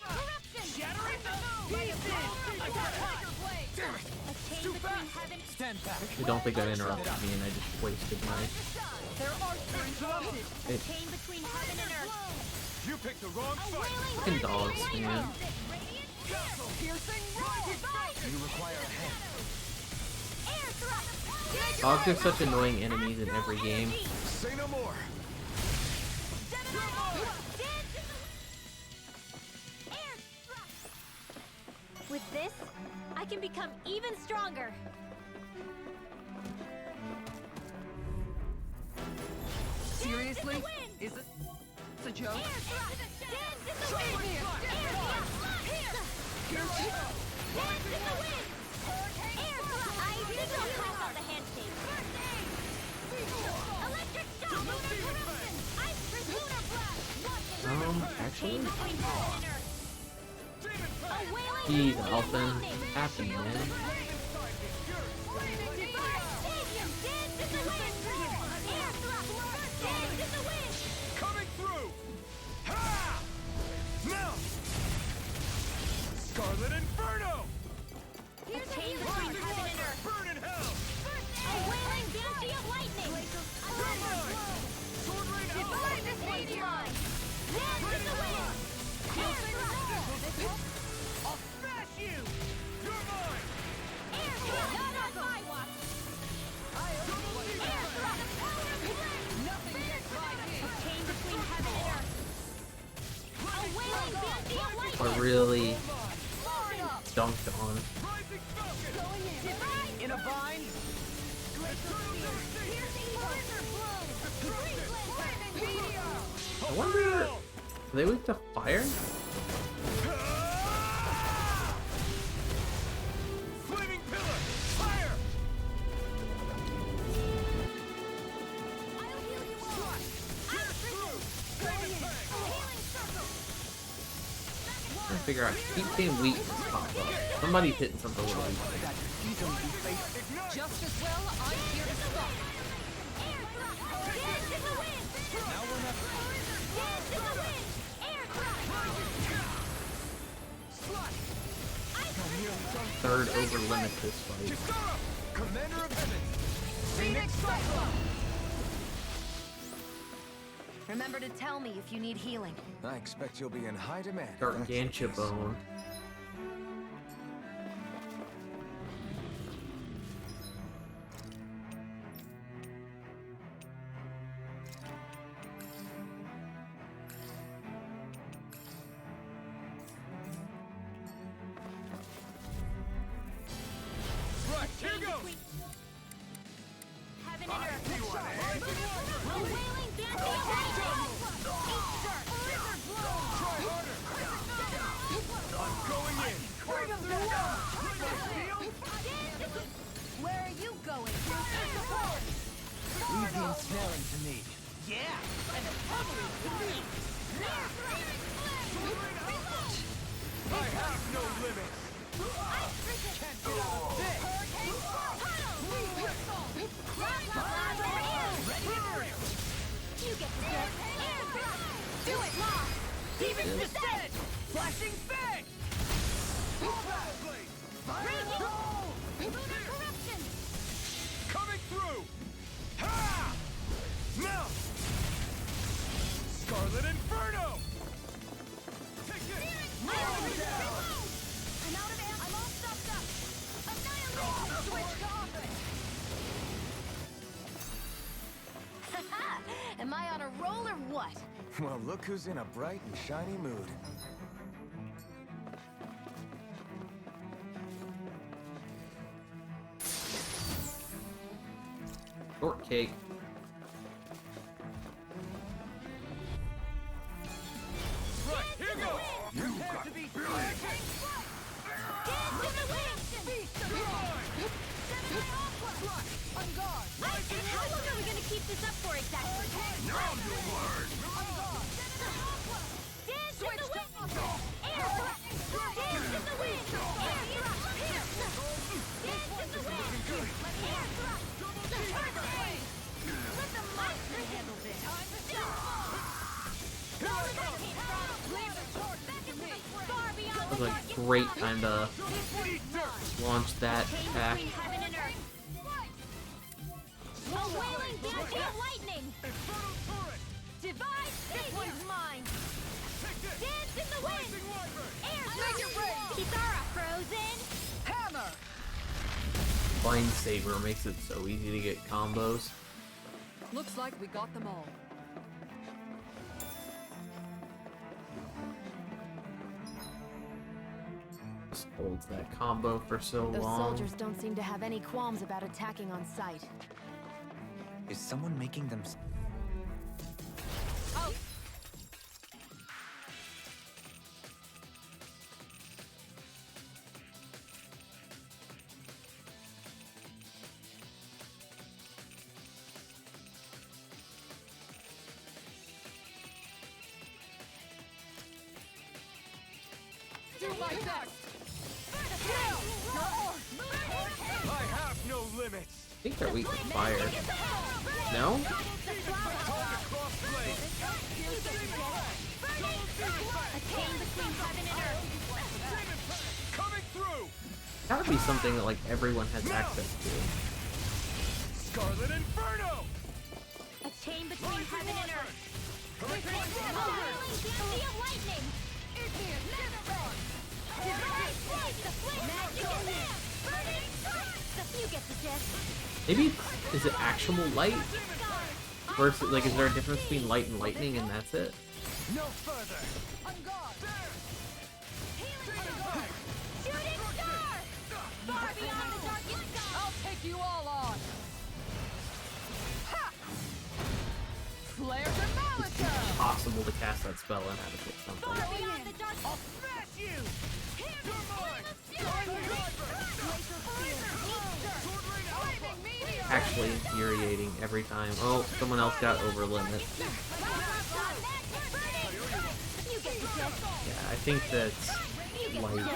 Corruption! Shattering the pieces! I got it! Damn it! A chain between heaven... Stand back! I don't think that interrupted me and I just wasted my... Their arcs are interrupted! A It- chain between heaven and earth! You picked the wrong A fight! wailing Fucking dogs, lightning man. Piercing roll! You require a hand. Air thrust! Dogs are such annoying enemies in every game. Say no more! With this, I can become even stronger. Seriously? Is it a joke? Air thrust! Dance in the wind! Air thrust! Dance in the wind! Air thrust! I think I'll pass on the handshake. Electric shock! Lunar corruption! Ice lunar blast! Actually? Chain between heaven and earth! A wailing Jeez, lightning! Alphen. Happen, man. Divine Stadium! Dance in the wind! Air thrust! Dance in the wind! Coming through! Ha! Now! Scarlet Inferno! A chain between heaven and earth! Burn in hell! A wailing banshee of lightning! Sword Rain Divine Stadium! Dance in the wind! Air thrust! I'll smash you! You're mine! Air thrust! Not on my watch! Air thrust! Nothing gets by me! A chain between heaven and earth! A wailing banshee of lightning! I really dunked on. Rising Falcon! In a vine? I wonder... Are they weak to fire? Flaming Pillar! Fire! I'll heal you all! Pierce through! Demon Fang! Healing circle! trying to figure out. I keep seeing weakness pop up. Somebody's hitting something with a weakness. Just as well, I'm here to stop. Now we're not. Third over limit this fight. Commander of Heaven. Phoenix Cyclone. Remember to tell me if you need healing. I expect you'll be in high demand. Gargantua bone. Right, here goes. Heaven and earth. Where are you going? Leave the ensnaring to me. Yeah, and the tumbling to me. I have no limits. Can't get out of this. You get the joke. Do it, Law! Demon descent. Flashing fang. Lunar corruption! Coming through. Ha! Mount. Scarlet Inferno. Take it. I'm out of ammo. I'm all stuffed up. Annihilation! Switch to offense. Am I on a roll or what? Well, look who's in a bright and shiny mood. Shortcake. Right, here goes. You got to be Dance in the wind! on guard. And how long are we gonna keep this up for exactly? Now you'll learn. Dance in the wind! Air thrust! Dance in the wind! Air thrust! Here! Dance in the wind! Air thrust! Let the monster handle this! Far beyond That the was a great time to launch that attack. between heaven and earth. A wailing dancing of lightning! Divide this one's mine! Dance in the wind! Air thrust! Kisara frozen! Hammer. Vine Saber makes it so easy to get combos. Looks like we got them all. Just holds that combo for so Those long. soldiers don't seem to have any qualms about attacking on sight. Is someone making them... Out. Do my best. I have no limits. I think they're weak to fire. No? A chain between heaven and earth! Coming through. Gotta be something that like everyone has access to. Scarlet Inferno. A chain between heaven and earth! A wailing dancing of lightning! Divide slice! The flame magic command! Burning strike! You get the gist! Maybe is it actual light? Versus like is there a difference between light and lightning and that's it? No further. On guard. Shooting star! Far beyond the darkest sky! I'll take you all on. Ha! Flare Demolitor. Impossible to cast that spell and have it hit Far something. beyond the darkest I'll smash you. Flaming meteor. Actually infuriating every time. Oh, someone else got over limit. You Yeah, I think that like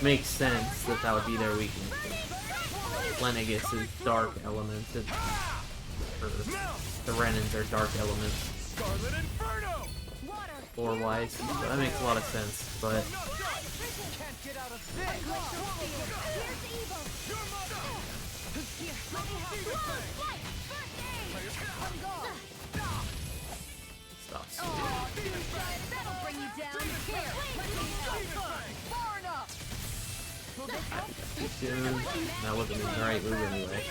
makes sense that that would be their weakness. Lenagis is dark elements, or the Renans are dark elements. Lore-wise, so that makes a lot of sense, but stuff. Too soon. That wasn't the right move anyway.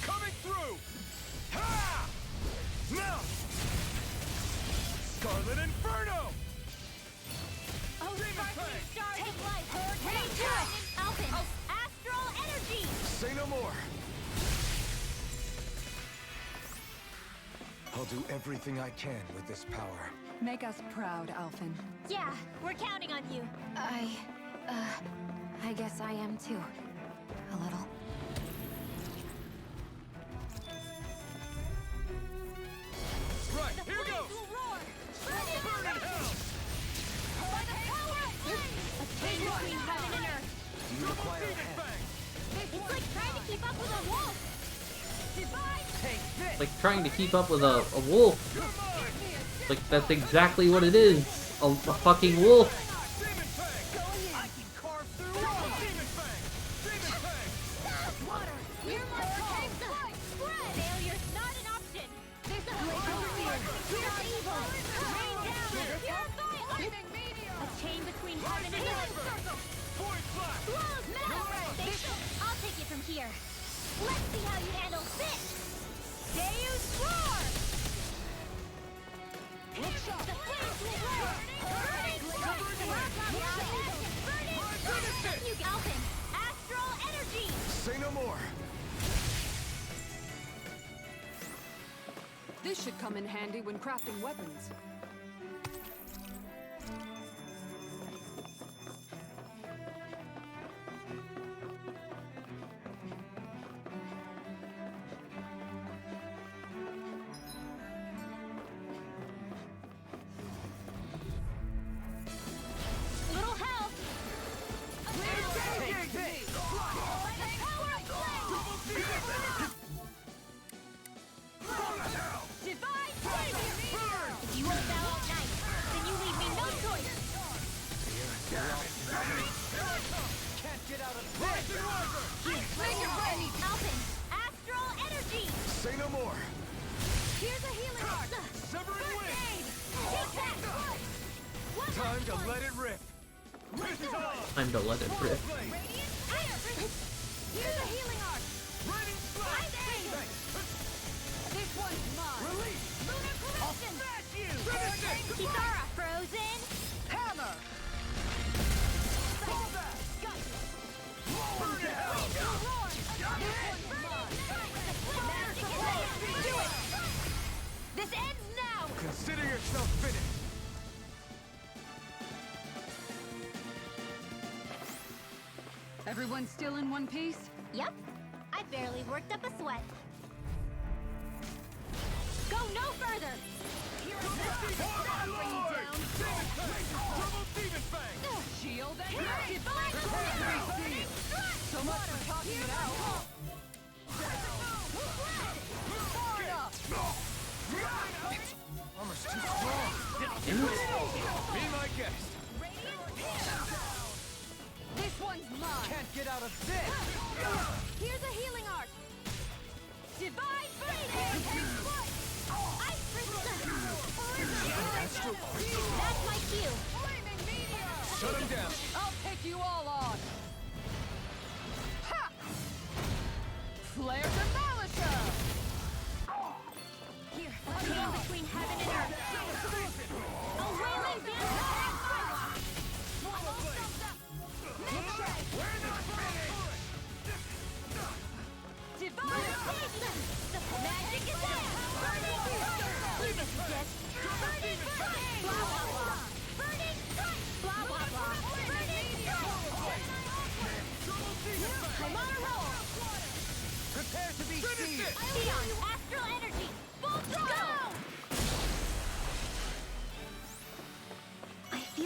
Coming through. Ha! Now. Scarlet Inferno. Oh, sparkling stars of light. Hurricane Alpin. Astral energy. Say no more. I'll do everything I can with this power. Make us proud, Alpin. Yeah, we're counting on you. I guess I am too. A little. Right, here goes. Burn in hell. By the power of flame. A chain between heaven and earth. Do you require a hand? It's like trying to keep up with a wolf. Divide. Take this. Like trying to keep up with a wolf. Like that's exactly what it is. A fucking wolf. I can carve through all. Demon Fang. Demon Fang. Water. Hear my call. Spread. Failure's not an option. There's a blaze of fear. Fear evil. Rain down. Purify. Lightning meteor. A chain between heaven and earth. Void Flash. Blows metal. I'll take it from here. Let's see how you handle this. Deus Roar. The flames will roar. Burning strike. You Alpin. Astral energy. Say no more. This should come in handy when crafting weapons. Little help. Take this. By the power of flame. Divine flavor. If you won't bow out night, then you leave me no choice. Can't get out of this. Make it ready. Alpin. Astral energy. Say no more. Here's a healing arc. Severing wind. Take that. One Time to last one. let it rip. This is on. Time to let it rip. Radiant fire. Here's a healing arc. Raining Ice Splash. Blade. This one's mine. Release. Lunar collision. Smash you. Finish it. Kitara frozen. Hammer. Hold that. Got you. Burn in hell. Roar. Magic in the hand. Do it. This ends now. Consider yourself finished. Everyone still in one piece? Yep. I barely worked up a sweat. Go no further. Double Demon Fang. Shield and Divine fire. so much for talking it out. Armor's too strong. Be my guest. This one's mine. Can't get out of this. Here's a healing arc. Divine fire. Ice crystal. That's my cue. Shut him down. I'll take you all on. Ha! Flare Demolisher! Here, a chain between heaven and earth. A wailing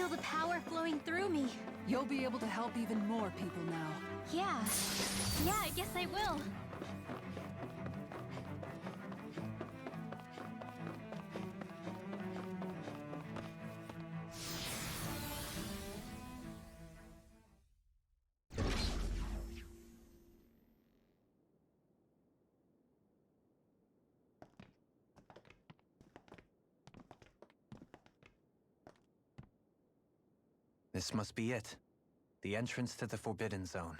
feel the power flowing through me. You'll be able to help even more people now. Yeah. Yeah, I guess I will. This must be it. The entrance to the Forbidden Zone.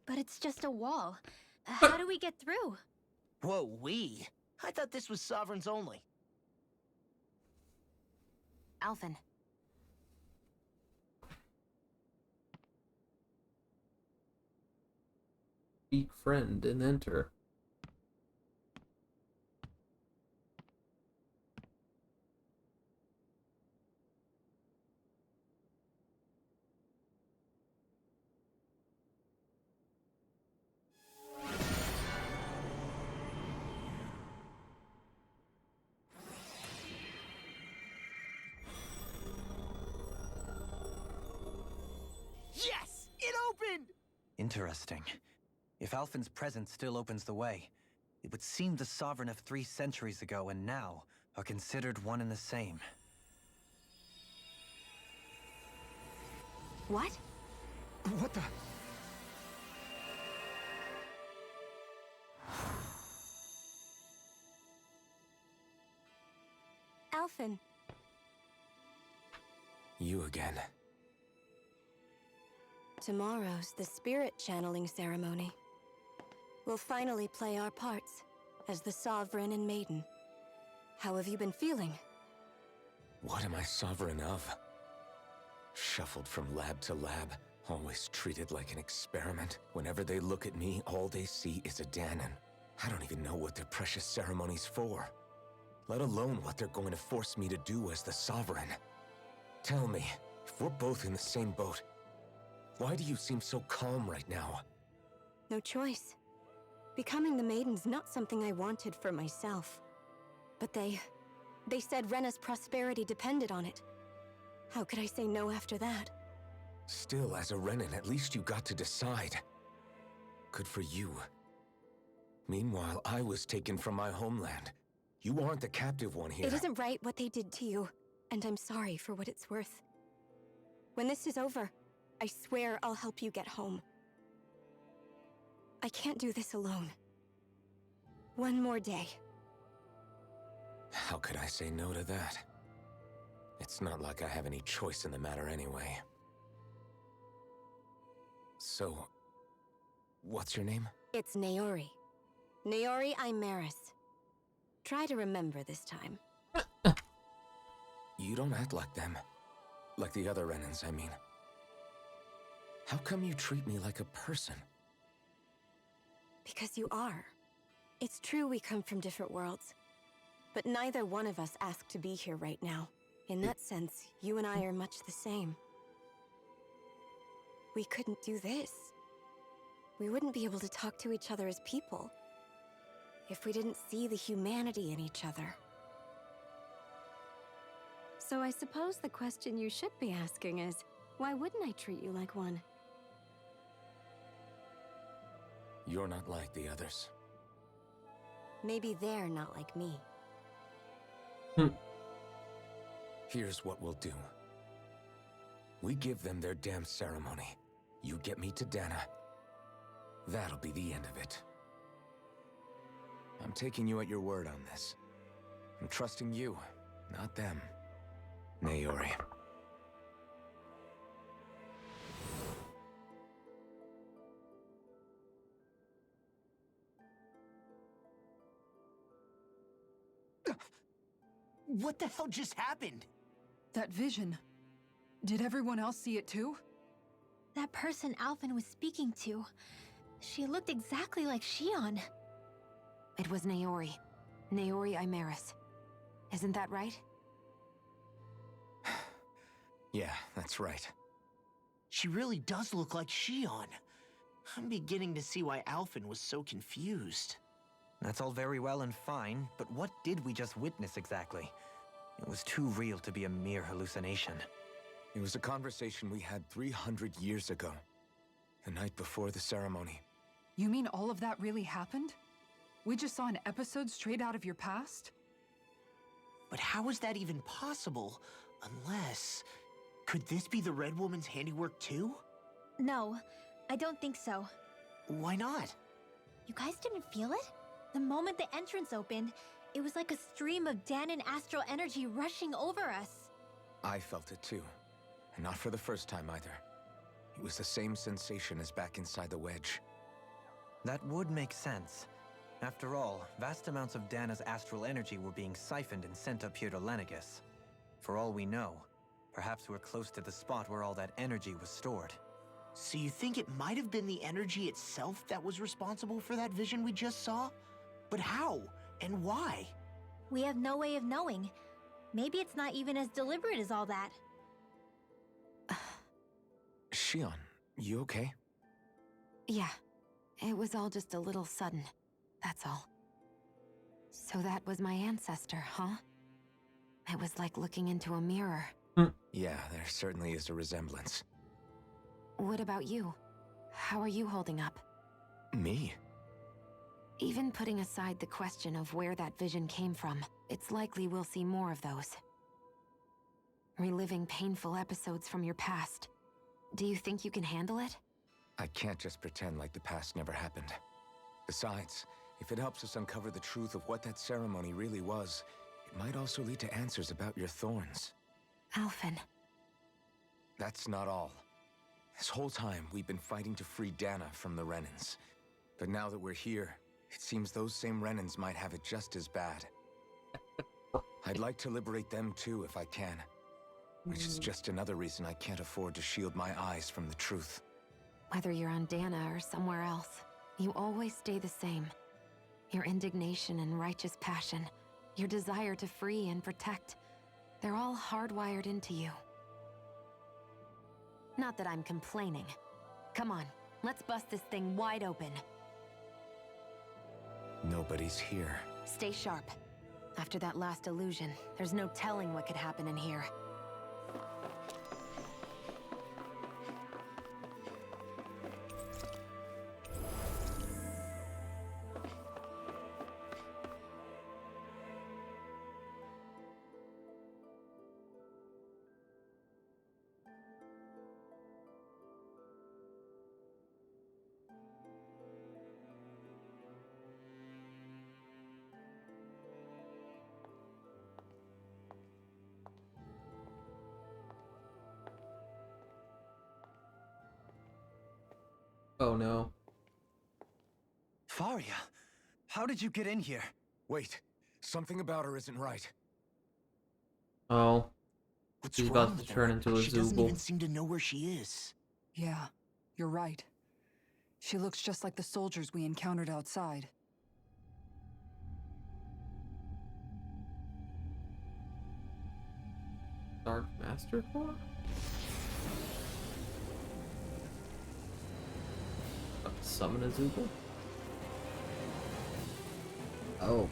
But it's just a wall. How do we get through? Whoa, we? I thought this was Sovereigns only. Alphen. Speak friend and enter. Yes! It opened! Interesting. If Alphen's presence still opens the way, it would seem the Sovereign of 3 centuries ago and now are considered one and the same. What? What the? Alphen. You again. Tomorrow's the spirit channeling ceremony. We'll finally play our parts as the Sovereign and Maiden. How have you been feeling? What am I sovereign of? Shuffled from lab to lab, always treated like an experiment. Whenever they look at me, all they see is a Dahnan. I don't even know what their precious ceremony's for, let alone what they're going to force me to do as the Sovereign. Tell me, if we're both in the same boat, why do you seem so calm right now? No choice. Becoming the Maiden's not something I wanted for myself. But they said Rena's prosperity depended on it. How could I say no after that? Still, as a Renan, at least you got to decide. Good for you. Meanwhile, I was taken from my homeland. You aren't the captive one here. It isn't right what they did to you, and I'm sorry for what it's worth. When this is over, I swear I'll help you get home. I can't do this alone. One more day. How could I say no to that? It's not like I have any choice in the matter anyway. So, what's your name? It's Naori. Naori Imaris. Try to remember this time. You don't act like them. Like the other Renans, I mean. How come you treat me like a person? Because you are. It's true we come from different worlds. But neither one of us asked to be here right now. In that sense, you and I are much the same. We couldn't do this. We wouldn't be able to talk to each other as people if we didn't see the humanity in each other. So I suppose the question you should be asking is, why wouldn't I treat you like one? You're not like the others. Maybe they're not like me. Here's what we'll do. We give them their damn ceremony. You get me to Dana. That'll be the end of it. I'm taking you at your word on this. I'm trusting you, not them. Naori. What the hell just happened? That vision. Did everyone else see it too? That person Alphen was speaking to, she looked exactly like Shion. It was Naori. Naori Imaris. Isn't that right? Yeah, that's right. She really does look like Shion. I'm beginning to see why Alphen was so confused. That's all very well and fine, but what did we just witness exactly? It was too real to be a mere hallucination. It was a conversation we had 300 years ago. The night before the ceremony. You mean all of that really happened? We just saw an episode straight out of your past? But how is that even possible? Unless... Could this be the Red Woman's handiwork too? No, I don't think so. Why not? You guys didn't feel it? The moment the entrance opened, it was like a stream of Danon astral energy rushing over us. I felt it too. And not for the first time either. It was the same sensation as back inside the wedge. That would make sense. After all, vast amounts of Dana's astral energy were being siphoned and sent up here to Lenagis. For all we know, perhaps we're close to the spot where all that energy was stored. So you think it might have been the energy itself that was responsible for that vision we just saw? But how? And why? We have no way of knowing. Maybe it's not even as deliberate as all that. Shion, you okay? Yeah, it was all just a little sudden, that's all. So that was my ancestor, huh? It was like looking into a mirror. Yeah, there certainly is a resemblance. What about you? How are you holding up? Me? Even putting aside the question of where that vision came from, it's likely we'll see more of those. Reliving painful episodes from your past. Do you think you can handle it? I can't just pretend like the past never happened. Besides, if it helps us uncover the truth of what that ceremony really was, it might also lead to answers about your thorns. Alphen. That's not all. This whole time, we've been fighting to free Dana from the Renans. But now that we're here, it seems those same Renans might have it just as bad. I'd like to liberate them too if I can. Which is just another reason I can't afford to shield my eyes from the truth. Whether you're on Dana or somewhere else, you always stay the same. Your indignation and righteous passion, your desire to free and protect, they're all hardwired into you. Not that I'm complaining. Come on, let's bust this thing wide open. Nobody's here. Stay sharp. After that last illusion, there's no telling what could happen in here. Oh no. Faria, how did you get in here? Wait, something about her isn't right. Oh. What's She's wrong about with to turn her? into a She doesn't Zooble. even seem to know where she is. Yeah, you're right. She looks just like the soldiers we encountered outside. Dark Master Core? Summon a Zooble? Oh.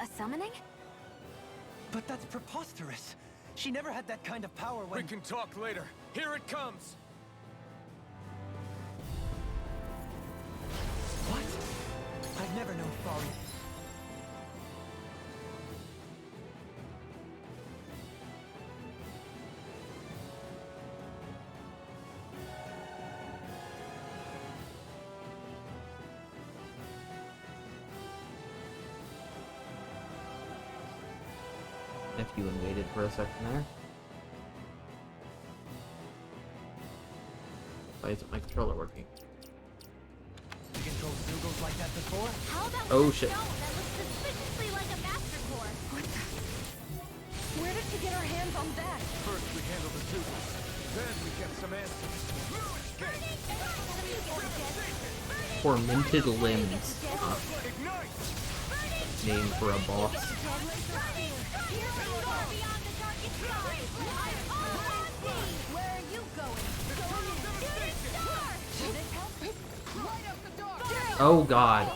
A summoning? But that's preposterous. She never had that kind of power when— We can talk later. Here it comes! What? I've never known Faria. If you waited for a second there. Why isn't my controller working? You controlled Zoogles like that before? How about Oh, with a shit. stone that looks suspiciously like a Master Core? What the? Where did she get her hands on that? First we handle the Zoogles, then we get some answers. Tormented limbs. Name for a boss. Where are you going? Going in. Shoot it, Star! Shoot it, help! Light up the dark! Oh god.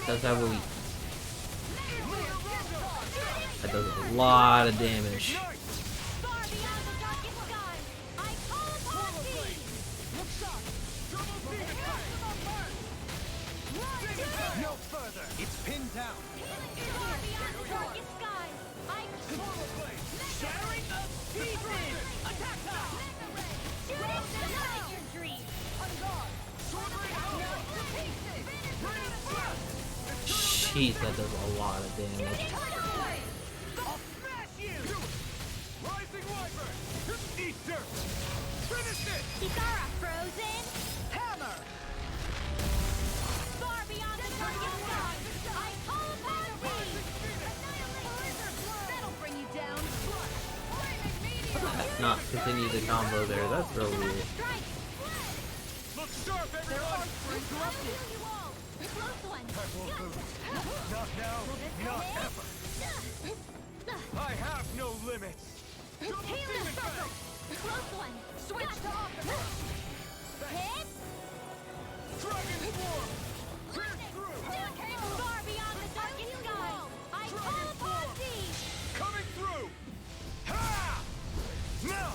Does have a weak. That does a lot of damage. No further. It's pinned down. Shattering the pieces. Attack time. Jeez, that does a lot of damage. I'll smash you. Rising Wyvern. Eat dirt. Finish it. Kitara frozen. Hammer. Far beyond the darkest sky. I call upon thee. That'll bring you down. Not continue the combo there. That's real weird. Look sharp, everyone. Interrupted. Close one. I won't lose. Not now, not ever. I have no limits. Healing circle. Close one. Switch to offense. Hit. Dragon form. Pierce through. Far beyond the darkest sky. I call upon thee. Coming through. Ha! Now.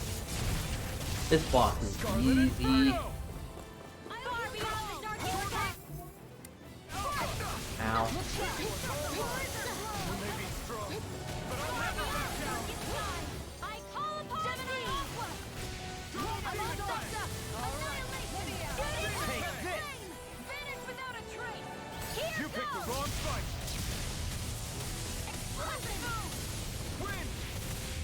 This boss is easy. Far beyond the darkest sky. Ow. You may be strong, but I'll never back down. I call upon thee. Take this. Vanish without a trace. You picked the wrong fight. Win.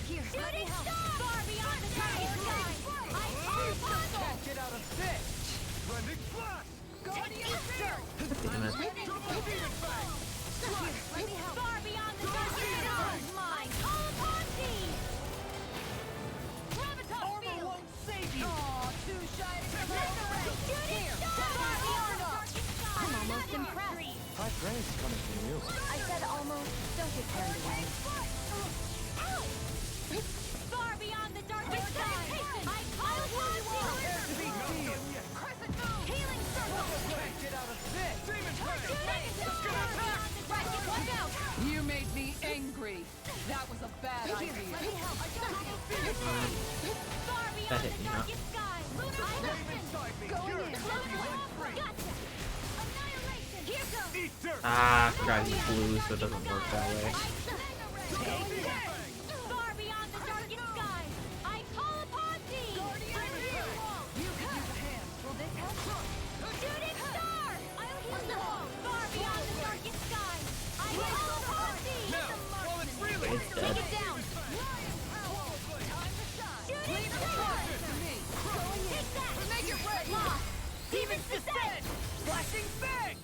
Here, shooting star. Far beyond the darkest sky. I call upon thee. Can't get out of this. Blending flash. Take Easter. Damn it. Double demon fang. Far beyond the darkest sky. I call upon thee. Gravitas field. Won't save you. Too shy to shooting star. Far beyond the darkest sky. I'm almost impressed. High praise coming from you. I said almost. Don't get carried away. Far beyond the darkest sky. I call upon thee. Crescent moon. Healing circle. Can't get out of this. Demon fang. Shooting star. Far beyond the darkest sky. You made me angry. That was a bad idea. Far beyond That hit the me, huh? darkest sky. Inside me. Going You're in. Close one. Gotcha. Annihilation. Here goes. eat dirt. Ah, I forgot he's blue, so it doesn't work that way. Far beyond the darkest sky. I call upon thee. You can use a hand. Will this help? Shooting star. I'll heal you. Far beyond the darkest sky. I call upon thee. Well, it's really. It's Take dead. it down. Shooting star. Take that. Make it red. Lost. Demons descend. Flashing fang.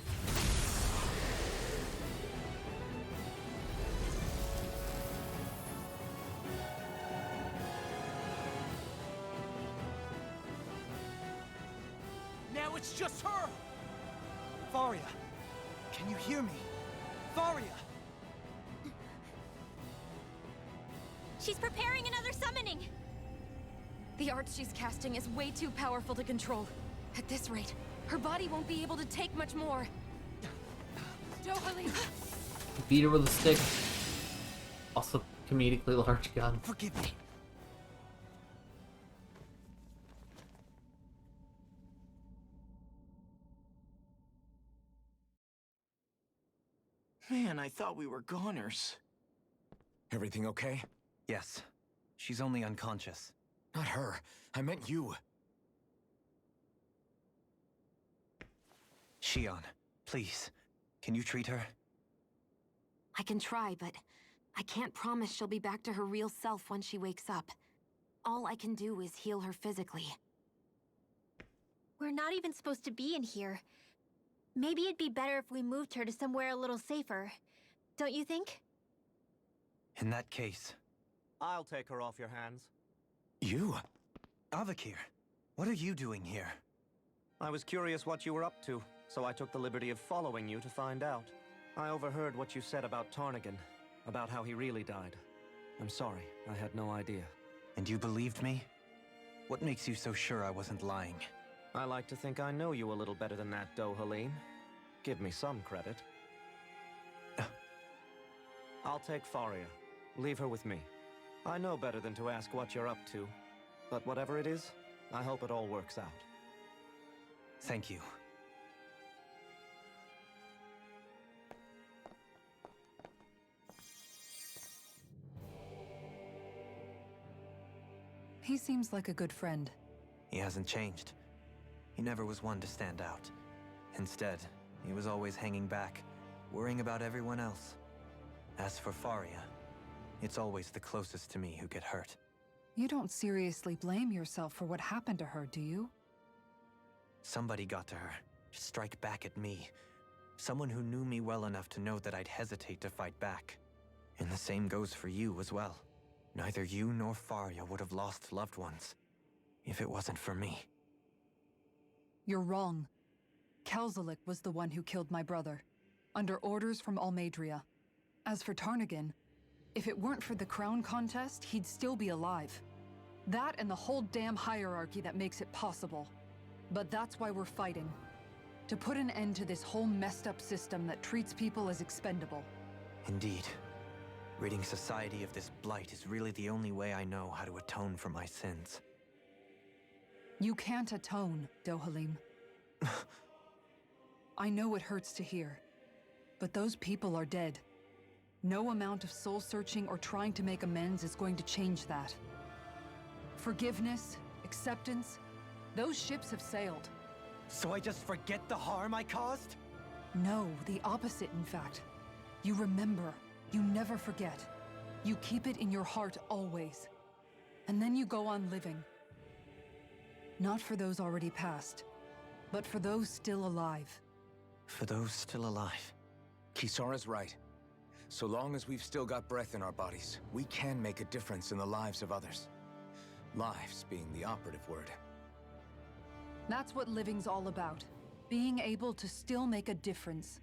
Now it's just her. Faria, can you hear me? Faria. She's preparing another summoning. The art she's casting is way too powerful to control. At this rate, her body won't be able to take much more. Don't believe. Beat her with a stick. Also, comedically large gun. Forgive me. Man, I thought we were goners. Everything okay? Yes. She's only unconscious. Not her. I meant you. Shion, please. Can you treat her? I can try, but I can't promise she'll be back to her real self when she wakes up. All I can do is heal her physically. We're not even supposed to be in here. Maybe it'd be better if we moved her to somewhere a little safer. Don't you think? In that case... I'll take her off your hands. You? Avakir, what are you doing here? I was curious what you were up to, so I took the liberty of following you to find out. I overheard what you said about Tarnigan, about how he really died. I'm sorry, I had no idea. And you believed me? What makes you so sure I wasn't lying? I like to think I know you a little better than that, Dohalim. Give me some credit. I'll take Faria. Leave her with me. I know better than to ask what you're up to. But whatever it is, I hope it all works out. Thank you. He seems like a good friend. He hasn't changed. He never was one to stand out. Instead, he was always hanging back, worrying about everyone else. As for Faria, it's always the closest to me who get hurt. You don't seriously blame yourself for what happened to her, do you? Somebody got to her, to strike back at me. Someone who knew me well enough to know that I'd hesitate to fight back. And the same goes for you as well. Neither you nor Faria would have lost loved ones if it wasn't for me. You're wrong. Kelzelik was the one who killed my brother, under orders from Almadria. As for Tarnigan, if it weren't for the crown contest, he'd still be alive. That and the whole damn hierarchy that makes it possible. But that's why we're fighting. To put an end to this whole messed up system that treats people as expendable. Indeed. Ridding society of this blight is really the only way I know how to atone for my sins. You can't atone, Dohalim. I know it hurts to hear, but those people are dead. No amount of soul-searching or trying to make amends is going to change that. Forgiveness, acceptance, those ships have sailed. So I just forget the harm I caused? No, the opposite, in fact. You remember. You never forget. You keep it in your heart always. And then you go on living. Not for those already passed, but for those still alive. For those still alive. Kisara's right. So long as we've still got breath in our bodies, we can make a difference in the lives of others. Lives being the operative word. That's what living's all about. Being able to still make a difference.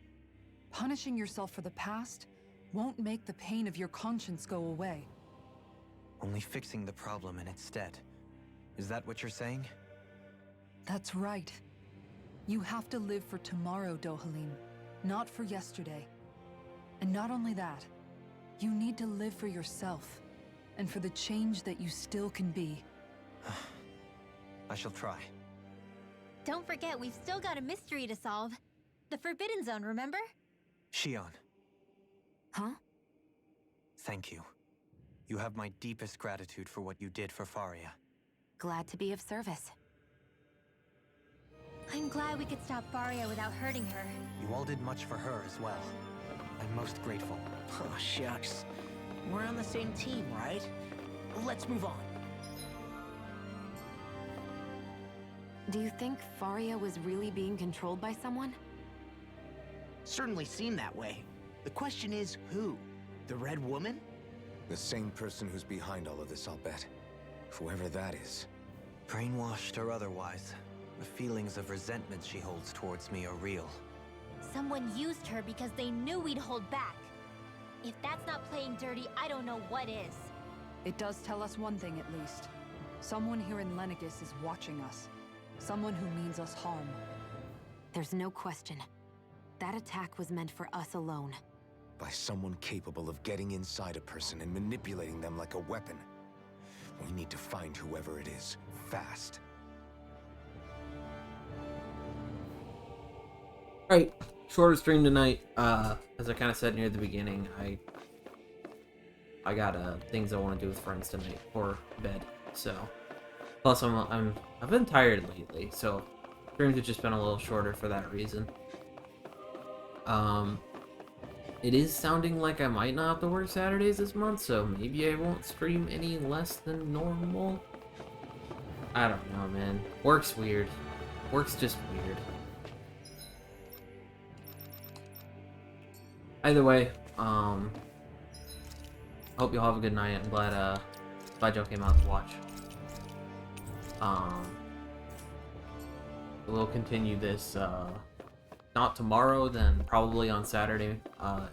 Punishing yourself for the past won't make the pain of your conscience go away. Only fixing the problem in its stead. Is that what you're saying? That's right. You have to live for tomorrow, Dohalim, not for yesterday. And not only that, you need to live for yourself, and for the change that you still can be. I shall try. Don't forget, we've still got a mystery to solve. The Forbidden Zone, remember? Shion. Huh? Thank you. You have my deepest gratitude for what you did for Faria. Glad to be of service. I'm glad we could stop Faria without hurting her. You all did much for her as well. I'm most grateful. Oh, shucks. We're on the same team, right? Let's move on. Do you think Faria was really being controlled by someone? Certainly seemed that way. The question is, who? The Red Woman? The same person who's behind all of this, I'll bet. Whoever that is. Brainwashed or otherwise, the feelings of resentment she holds towards me are real. Someone used her because they knew we'd hold back. If that's not playing dirty, I don't know what is. It does tell us one thing at least. Someone here in Lenagis is watching us. Someone who means us harm. There's no question. That attack was meant for us alone. By someone capable of getting inside a person and manipulating them like a weapon. We need to find whoever it is, fast. Right, shorter stream tonight. As I kind of said near the beginning, I got things I want to do with friends tonight for bed. So, plus I've been tired lately, so streams have just been a little shorter for that reason. It is sounding like I might not have to work Saturdays this month, so maybe I won't stream any less than normal. I don't know, man. Work's weird. Work's just weird. Either way, hope you all have a good night. I'm glad Joe came out to watch. we'll continue this, not tomorrow, then probably on Saturday,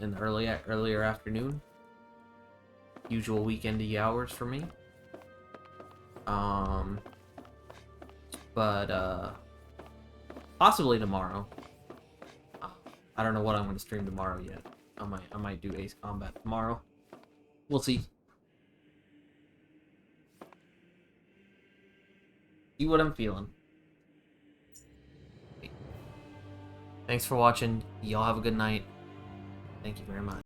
in the earlier afternoon. Usual weekendy hours for me. But possibly tomorrow. I don't know what I'm gonna stream tomorrow yet. I might do Ace Combat tomorrow. We'll see. See what I'm feeling. Thanks for watching. Y'all have a good night. Thank you very much.